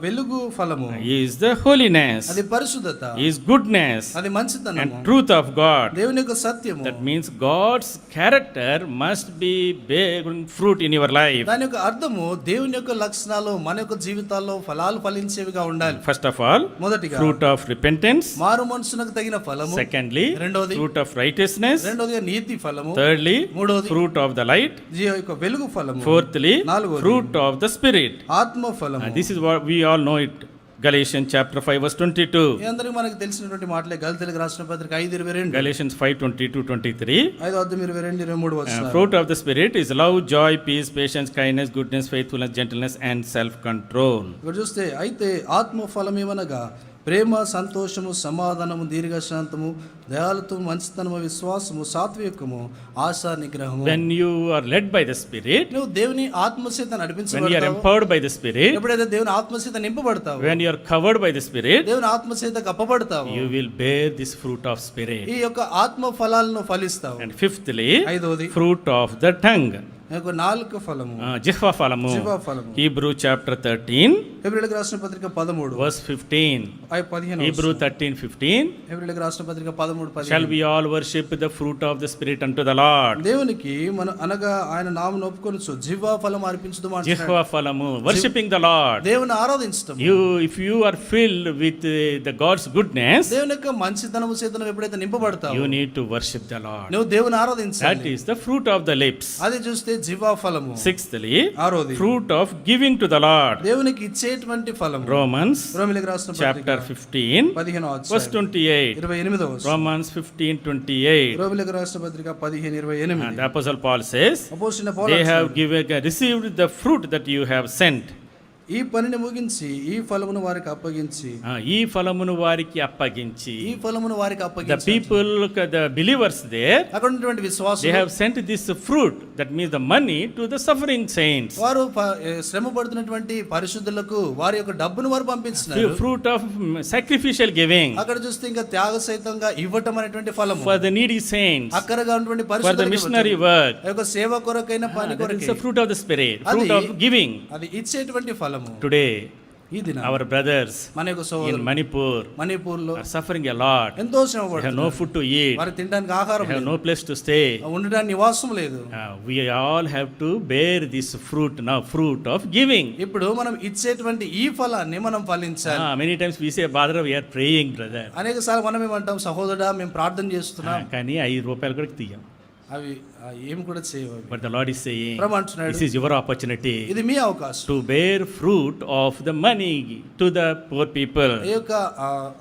వెలుగు ఫలము is the holiness, అది పరిశుద్ధత, is goodness అది మంచితనము, and truth of God. దేవుని యొక్క సత్యము. That means God's character must be bearing fruit in your life. దాని యొక్క అర్థము దేవుని యొక్క లక్షణాలు మన యొక్క జీవితాల్లో ఫలాలు ఫలించేవిగా ఉండాలి. First of all, మొదటిగా fruit of repentance. మారు మనసునకు తగిన ఫలము. Secondly, రెండోది fruit of righteousness. రెండోదిగా నీతి ఫలము. Thirdly, మూడోది fruit of the light. ఈ యొక్క వెలుగు ఫలము. Fourthly, నాలుగోది fruit of the spirit. ఆత్మ ఫలము. This is what we all know it. Galatians chapter 5 verse 22. ఈ అందరికి మనకు తెలిసినటువంటి మాటలే. గలతీయులకు రాసిన పత్రిక 5:22. Galatians 5:22-23. 5:22-23 వచనాలు. Fruit of the spirit is love, joy, peace, patience, kindness, goodness, faithfulness, gentleness and self control. ఇక్కడ చూస్తే అయితే ఆత్మ ఫలమేమనగా ప్రేమ, సంతోషము, సమాధానము, దీర్ఘశాంతము, దయాళుత్వము, మంచితనము, విశ్వాసము, సాత్వికము, ఆశా నిగ్రహము. When you are led by the spirit, నువ్వు దేవుని ఆత్మచేత when you are నడిపించబడతావు. empowered by the spirit, ఎప్పుడైతే దేవుని ఆత్మచేత నింపబడతావు, when you are covered by the spirit, దేవుని ఆత్మచేత కప్పబడతావు, you will bear this fruit of spirit. ఈ యొక్క ఆత్మ ఫలాలను ఫలిస్తావు. And fifthly, ఐదోది fruit of the tongue. ఈ యొక్క నాలుక ఫలము, జిహ్వ ఫలము. జీవ ఫలము. Hebrew chapter 13 హెబ్రీయులకు రాసిన పత్రిక 13 verse 15. 15. Hebrew 13:15. హెబ్రీయులకు రాసిన పత్రిక 13:15. Shall we all worship the fruit of the spirit unto the Lord? దేవునికి మన అనగా ఆయన నామమును ఒప్పుకొనుచు జీవ ఫలం అర్పించుదాం అంటున్నాడు. జిహ్వ ఫలము, worshiping the Lord. దేవుని ఆరాధించడం. If you are filled with the God's goodness, దేవుని యొక్క మంచితనము చేత నువ్వు ఎప్పుడైతే నింపబడతావు, you need to worship the Lord. నువ్వు దేవుని That ఆరాధించాలి. is the fruit of the lips. అది చూస్తే జీవ ఫలము. Sixthly, ఆరోది fruit of giving to the Lord. దేవునికి ఇచ్చేటువంటి ఫలము. Romans రోమీయులకు రాసిన chapter పత్రిక 15 15 verse 28. 28వ వచనం. Romans 15:28. రోమీయులకు రాసిన పత్రిక 15:28. The apostle Paul says, అపోస్తలుడైన పౌలు they have అంటున్నాడు, received the fruit that you have sent. ఈ పనిని ముగించి ఈ ఫలమును వారికి అప్పగించి, ఈ ఫలమును వారికి అప్పగించి. ఈ ఫలమును వారికి The అప్పగించి. people, the believers there, అక్కడ ఉన్నటువంటి they విశ్వాసులు have sent this fruit, that means the money, to the suffering saints. వారు శ్రమ పడుతున్నటువంటి పరిశుద్ధులకు వారి యొక్క డబ్బును వారు పంపించినారు. Fruit of sacrificial giving అక్కడ చూస్తే ఇంకా త్యాగ సహితంగా ఇవ్వటం అనేటువంటి ఫలము. for the needy saints, అక్కరగా ఉన్నటువంటి for the పరిశుద్ధులకు missionary ఇవ్వటం. work. ఆ యొక్క సేవ కొరకైన పని That is కొరకే. the fruit of the spirit, fruit అది- of giving. అది ఇచ్చేటువంటి ఫలము. Today, ఈ దిన our brothers మన యొక్క in సోదరులు Manipur మణిపూర్ లో are suffering a lot. ఎంతో శ్రమ They have పడుతున్నారు. no food to eat. వారు తినడానికి ఆహారం They have లేదు, no place to stay. ఉండడానికి నివాసం లేదు. We all have to bear this fruit now, fruit of giving. ఇప్పుడు మనం ఇచ్చేటువంటి ఈ ఫలాన్ని మనం ఫలించాలి. Many times we say, brother, we are praying, brother. అనేక సార్లు మనం ఏమంటాం, సహోదరుడా మేము ప్రార్థన చేస్తున్నాం, కానీ ₹5 కూడా తీయం. అవి ఏం కూడా చేయవు. But the Lord is saying, ప్రభు అంటున్నాడు, this is your opportunity ఇది మీ అవకాశం to bear fruit of the money to the poor people. ఈ యొక్క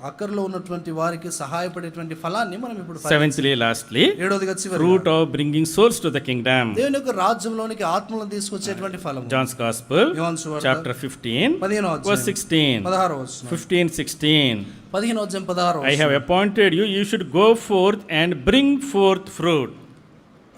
అక్కర్లో ఉన్నటువంటి వారికి సహాయపడేటువంటి ఫలాన్ని మనం ఇప్పుడు ఫలించాలి. Seventhly, lastly, ఏడోదిగా చివరిగా fruit of bringing souls to the kingdom. దేవుని యొక్క రాజ్యంలోనికి ఆత్మలను తీసుకొచ్చేటువంటి ఫలం. John's Gospel, యోహాను సువార్త chapter 15, 15వ verse అధ్యాయం 16. 16వ వచనం. 15:16. 15వ అధ్యాయం 16వ I have వచనం. appointed you, you should go forth and bring forth fruit.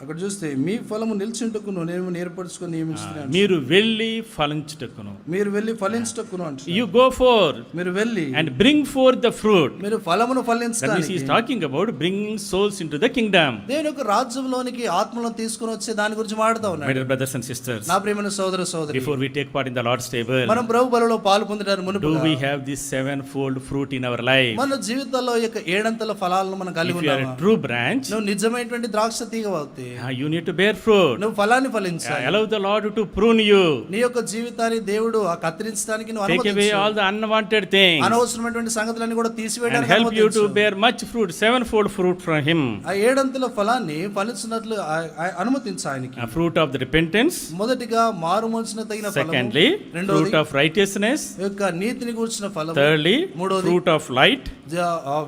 అక్కడ చూస్తే మీ ఫలము నిలిచింటకును నేను ఏర్పరచుకొని నియమిస్తున్నాను. మీరు వెళ్ళి ఫలించుటకును. మీరు వెళ్ళి ఫలించుటకును అంటున్నారు. You go forth మీరు వెళ్ళి and bring forth the fruit. మీరు ఫలమును That means he ఫలించడానికి is talking about bringing souls into the kingdom. దేవుని యొక్క రాజ్యంలోనికి ఆత్మలను తీసుకుని వచ్చే దాని గురించి మాట్లాడుతూ My ఉన్నాడు. dear brothers and sisters, నా ప్రియమైన సోదర సోదరి, before we take part in the Lord's table, మనం ప్రభు బలలో పాలు పొందడానికి మునుపు do we have this sevenfold fruit in our life? మన జీవితాల్లో ఈ యొక్క ఏడంతల ఫలాలను మనం కలిగి If you are ఉన్నామా? a true branch, నువ్వు నిజమైనటువంటి ద్రాక్ష తీగ అవుతే you need to bear fruit. నువ్వు ఫలాన్ని ఫలించాలి. Allow the Lord to prune you, నీ యొక్క జీవితాన్ని దేవుడు ఆ కత్తిరించడానికి నువ్వు take away అనుమతించు. all the unwanted things, అనవసరమైనటువంటి సంగతులన్నీ కూడా and తీసివేయడానికి help you to అనుమతించు. bear much fruit, sevenfold fruit from Him. ఆ ఏడంతల ఫలాన్ని ఫలించినట్లు అనుమతించు ఆయనకి. A fruit of the repentance. మొదటిగా మారుమనసున తగిన ఫలము, Secondly, రెండోది fruit of righteousness. ఈ యొక్క నీతిని కూర్చిన ఫలము, Thirdly, మూడోది fruit of light.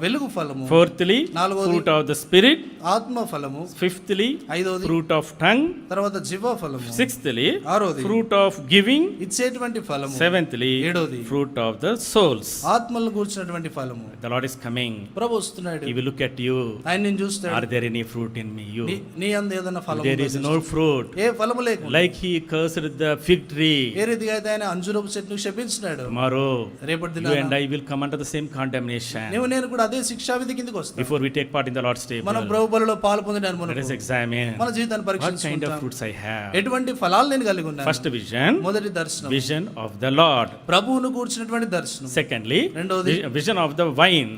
వెలుగు ఫలము, Fourthly, నాలుగోది fruit of the Spirit. ఆత్మ ఫలము, Fifthly, ఐదోది fruit of tongue. తర్వాత జివ ఫలము, Sixthly, ఆరోది fruit of giving. ఇచ్చేటువంటి ఫలము, Seventhly, ఏడోది fruit of the souls. ఆత్మలను కూర్చున్నటువంటి ఫలము. The Lord is coming. ప్రభు వస్తున్నాడు. He will look at you. ఆయన నేను చూస్తాడు. Are there any fruit in me? You. నీ అందు ఏదైనా ఫలము There is ఉందా? no fruit. ఏ ఫలము లేకుండా Like He cursed the fig tree. ఏ రీతిగా అయితే ఆయన అంజూరపు చెట్టును శపించినాడు, Tomorrow, రేపటి you దినాన and I will come under the same condemnation. నువ్వు నేను కూడా అదే శిక్షా విధి కిందకి వస్తాం. Before we take part in the Lord's table, మనం ప్రభు బలిలో పాలు పొందడానికి let us మునుపు examine మన జీవితాన్ని what kind of పరీక్షించుకుంటాం. fruits I have. ఎటువంటి ఫలాలు నేను కలిగి ఉన్నాను. First vision, మొదటి దర్శనం vision of the Lord. ప్రభువును కూర్చున్నటువంటి దర్శనం. Secondly, రెండోది vision of the vine.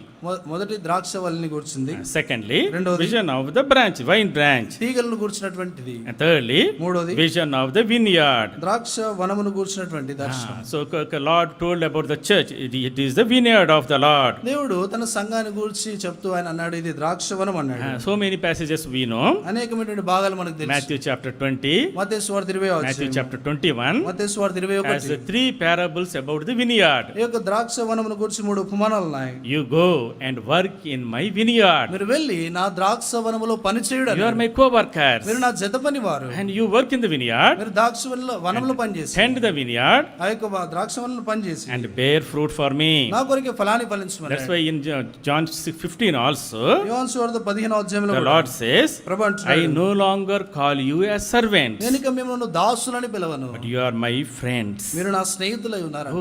మొదటి ద్రాక్ష వల్లిని కూర్చుంది. Secondly, రెండోది vision of the branch, vine branch. తీగలను కూర్చున్నటువంటిది. And thirdly, మూడోది vision of the vineyard. ద్రాక్ష వనమును కూర్చున్నటువంటి దర్శనం. So Lord told about the church, it is the vineyard of the Lord. దేవుడు తన సంఘాన్ని గురించి చెప్తూ ఆయన అన్నాడు, ఇది ద్రాక్ష వనం అన్నాడు. So many passages we know. అనేకమైనటువంటి భాగాలు మనకు తెలుసు. Matthew chapter 20, మత్తయి సువార్త 20వ Matthew అధ్యాయం, chapter 21 మత్తయి సువార్త 21 has three parables about the vineyard. ఈ యొక్క ద్రాక్ష వనమును గురించి 3 ఉపమానాలు ఉన్నాయి. You go and work in my vineyard. మీరు వెళ్ళి నా ద్రాక్ష వనములో పని చేయుడు. You are my co-workers. మీరు నా జత పని వారు. And you work in the vineyard, మీరు ద్రాక్ష వనంలో పని చేసి tend the vineyard, ఆ యొక్క ద్రాక్ష వనంలో పని చేసి and bear fruit for me. నా కొరకే ఫలాన్ని That's ఫలించమన్నాడు. why in John 15 also, యోహాను సువార్త 15వ అధ్యాయంలో the కూడా Lord says, ప్రభు I అంటున్నాడు, no longer call you as servants, నేను ఇక మిమ్మల్ని దాసులని పిలవను, but you are my friends. మీరు నా స్నేహితులై ఉన్నారు.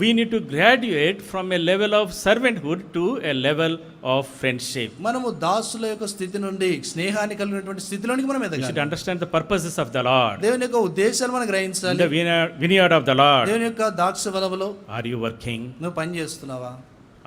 We need to graduate from a level of servanthood to a level of friendship. మనము దాసుల యొక్క స్థితి నుండి స్నేహాన్ని కలిగినటువంటి స్థితిలోనికి మనం You should ఎదగాలి. understand the purposes of the Lord. దేవుని యొక్క ఉద్దేశాలు మనం In గ్రహించాలి. the vineyard of the Lord, దేవుని యొక్క ద్రాక్ష వనములో are you working? నువ్వు పని చేస్తున్నావా?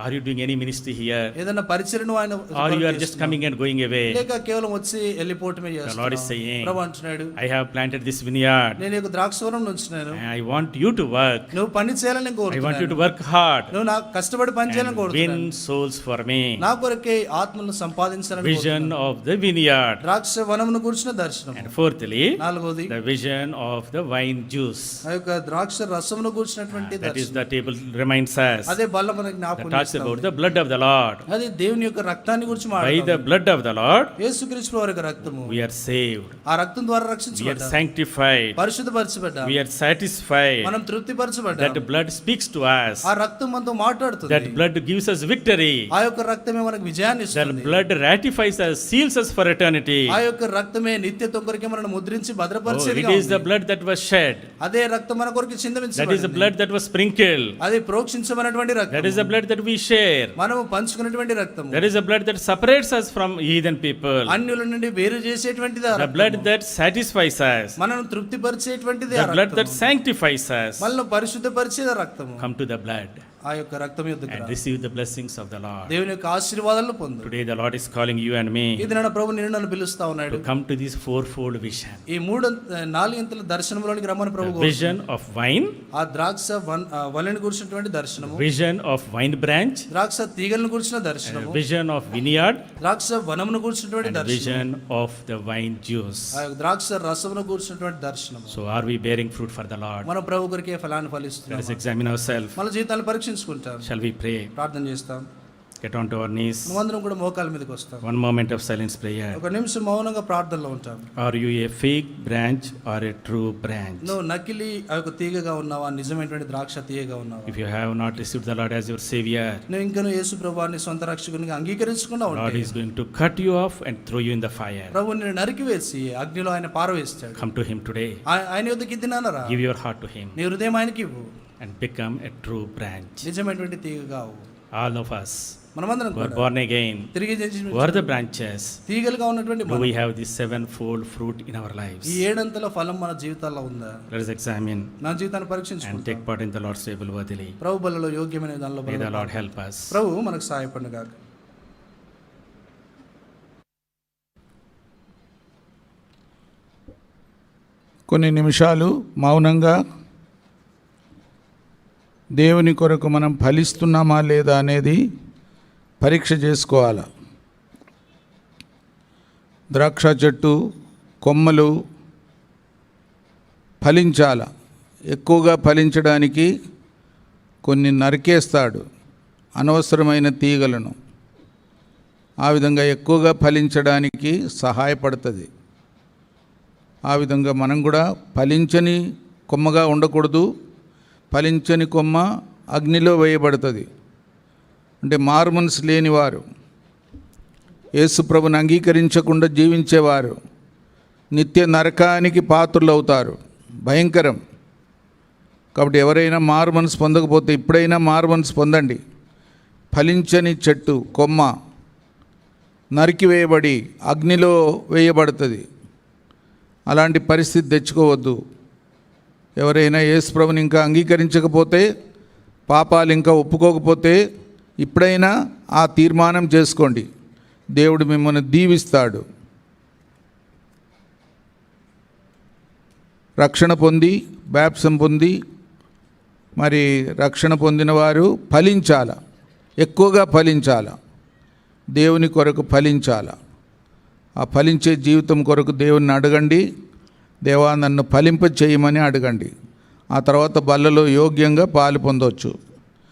Are you doing any ministry here? ఏదైనా పరిచర్యను ఆయన Or you are just coming and going away? లేక కేవలం వచ్చి వెళ్ళిపోవటమే The Lord is చేస్తున్నావా? saying, ప్రభు అంటున్నాడు, I have planted this vineyard. నేను ఈ యొక్క ద్రాక్షవనం ఉంచున్నాను, And I want you to work. నువ్వు పని చేయాలని I want you కోరుతున్నాను. to work hard నువ్వు నాకు కష్టపడి పని చేయాలని and కోరుతున్నాను. win souls for me. నా కొరకే ఆత్మలను సంపాదించాలని Vision కోరుతున్నాను. of the vineyard. ద్రాక్ష వనమును గురించిన దర్శనం. And fourthly, నాలుగోది the vision of the wine juice. ఆ యొక్క ద్రాక్ష రసమును గురించినటువంటి That is దర్శనం. the table reminds us. అదే బల్ల మనకు That జ్ఞాపకం talks చేస్తుంది. about the blood of the Lord. అది దేవుని యొక్క రక్తాన్ని గురించి By మాట్లాడుతుంది. the blood of the Lord, యేసుక్రీస్తు వారి యొక్క రక్తము, we are saved. ఆ రక్తం ద్వారా We are రక్షించబడ్డాం, sanctified. పరిశుద్ధపరచబడ్డాం, We are satisfied. మనం తృప్తిపరచబడ్డాం. That blood speaks to us. ఆ రక్తం మనతో మాట్లాడుతుంది. That blood gives us victory. ఆ యొక్క రక్తమే మనకు విజయాన్ని That ఇస్తుంది. blood ratifies us, seals us for eternity. ఆ యొక్క రక్తమే నిత్యత్వం కొరకే మనల్ని ముద్రించి Oh, భద్రపరిచేదిగా it is the ఉంది. blood that was shed. అదే రక్తం మన కొరకు That is the చిందించబడింది. blood that was sprinkled. అది ప్రోక్షించబడినటువంటి That రక్తం. is the blood that we share. మనము పంచుకున్నటువంటి రక్తము. That is the blood that separates us from heathen people. అన్యుల నుండి వేరు చేసేటువంటిది ఆ The రక్తము. blood that satisfies us. మనను తృప్తిపరిచేటువంటిది ఆ The blood that రక్తము. sanctifies us. మనల్ని పరిశుద్ధపరిచేది ఆ రక్తము. Come to the blood ఆ యొక్క రక్తం యొద్దకు and రా. receive the blessings of the Lord. దేవుని యొక్క ఆశీర్వాదాలను పొందు. Today the Lord is calling you and me ఇది నా ప్రభు నిన్ను నన్ను పిలుస్తా ఉన్నాడు. to come to this fourfold vision. ఈ నాలుగింతల దర్శనంలోనికి రమ్మని ప్రభు The vision of vine, ఆ ద్రాక్ష వలని గురించినటువంటి దర్శనము, vision of vine branch, ద్రాక్ష తీగలను గురించిన దర్శనము, vision of vineyard, ద్రాక్ష వనమును గురించినటువంటి and దర్శనం, vision of the wine juice. ఆ ద్రాక్ష రసమును గురించినటువంటి దర్శనము. So are we bearing fruit for the Lord? మన ప్రభు కొరకే ఫలాన్ని Let us ఫలిస్తున్నాం. examine ourselves. మన జీవితాన్ని పరీక్షించుకుంటాం. Shall we pray? ప్రార్థన చేస్తాం. get onto our knees. మనమందరం కూడా మోకాళ్ళ మీదకి వస్తాం. One moment of silence prayer. ఒక నిమిషం మౌనంగా ప్రార్థనలో ఉంటాం. Are you a fake branch or a true branch? నువ్వు నకిలీ ఆ యొక్క తీగగా ఉన్నావా, నిజమైనటువంటి ద్రాక్ష తీగగా ఉన్నావా? If you have not received the Lord as your Savior, నువ్వు ఇంకను యేసు ప్రభువాన్ని సొంత రక్షకునిగా అంగీకరించకుండా Lord ఉంటే is going to cut you off and throw you in the fire. ప్రభు నిన్ను నరికివేసి అగ్నిలో ఆయన పారవేస్తాడు. Come to Him today. ఆయన యొద్దకు దినానరా, Give your heart to Him నీ హృదయం ఆయనకి ఇవ్వు, and become a true branch. నిజమైనటువంటి తీగగా అవ్వు. All of us మనమందరం who are కూడా born again, తిరిగి who are the branches, తీగలుగా ఉన్నటువంటి do we have this sevenfold fruit in our lives? ఈ ఏడంతల ఫలం మన జీవితాల్లో ఉందా? Let us examine నా జీవితాన్ని and పరీక్షించుకుంటాం. take part in the Lord's table worthily. ప్రభు బలలో యోగ్యమైన దానిలో May the Lord help us. ప్రభు మనకు సహాయపడును గాక. కొన్ని నిమిషాలు మౌనంగా దేవుని కొరకు మనం ఫలిస్తున్నామా లేదా అనేది పరీక్ష చేసుకోవాలి. ద్రాక్ష చెట్టు కొమ్మలు ఫలించాల. ఎక్కువగా ఫలించడానికి కొన్ని నరికేస్తాడు, అనవసరమైన తీగలను. ఆ విధంగా ఎక్కువగా ఫలించడానికి సహాయపడుతుంది. ఆ విధంగా మనం కూడా ఫలించని కొమ్మగా ఉండకూడదు. ఫలించని కొమ్మ అగ్నిలో వేయబడుతుంది. అంటే మారు మనసు లేనివారు, యేసు ప్రభుని అంగీకరించకుండా జీవించేవారు నిత్య నరకానికి పాత్రులు అవుతారు. భయంకరం. కాబట్టి ఎవరైనా మారు మనసు పొందకపోతే ఇప్పుడైనా మారు మనసు పొందండి. ఫలించని చెట్టు కొమ్మ నరికివేయబడి అగ్నిలో వేయబడుతుంది. అలాంటి పరిస్థితి తెచ్చుకోవద్దు. ఎవరైనా యేసు ప్రభుని ఇంకా అంగీకరించకపోతే, పాపాలు ఇంకా ఒప్పుకోకపోతే ఇప్పుడైనా ఆ తీర్మానం చేసుకోండి. దేవుడు మిమ్మల్ని దీవిస్తాడు. రక్షణ పొంది బాప్టిజం పొంది మరి రక్షణ పొందిన వారు ఫలించాల, ఎక్కువగా ఫలించాల, దేవుని కొరకు ఫలించాల. ఆ ఫలించే జీవితం కొరకు దేవుని అడగండి. దేవా నన్ను ఫలింప చేయమని అడగండి. ఆ తర్వాత బల్లలో యోగ్యంగా పాలు పొందవచ్చు.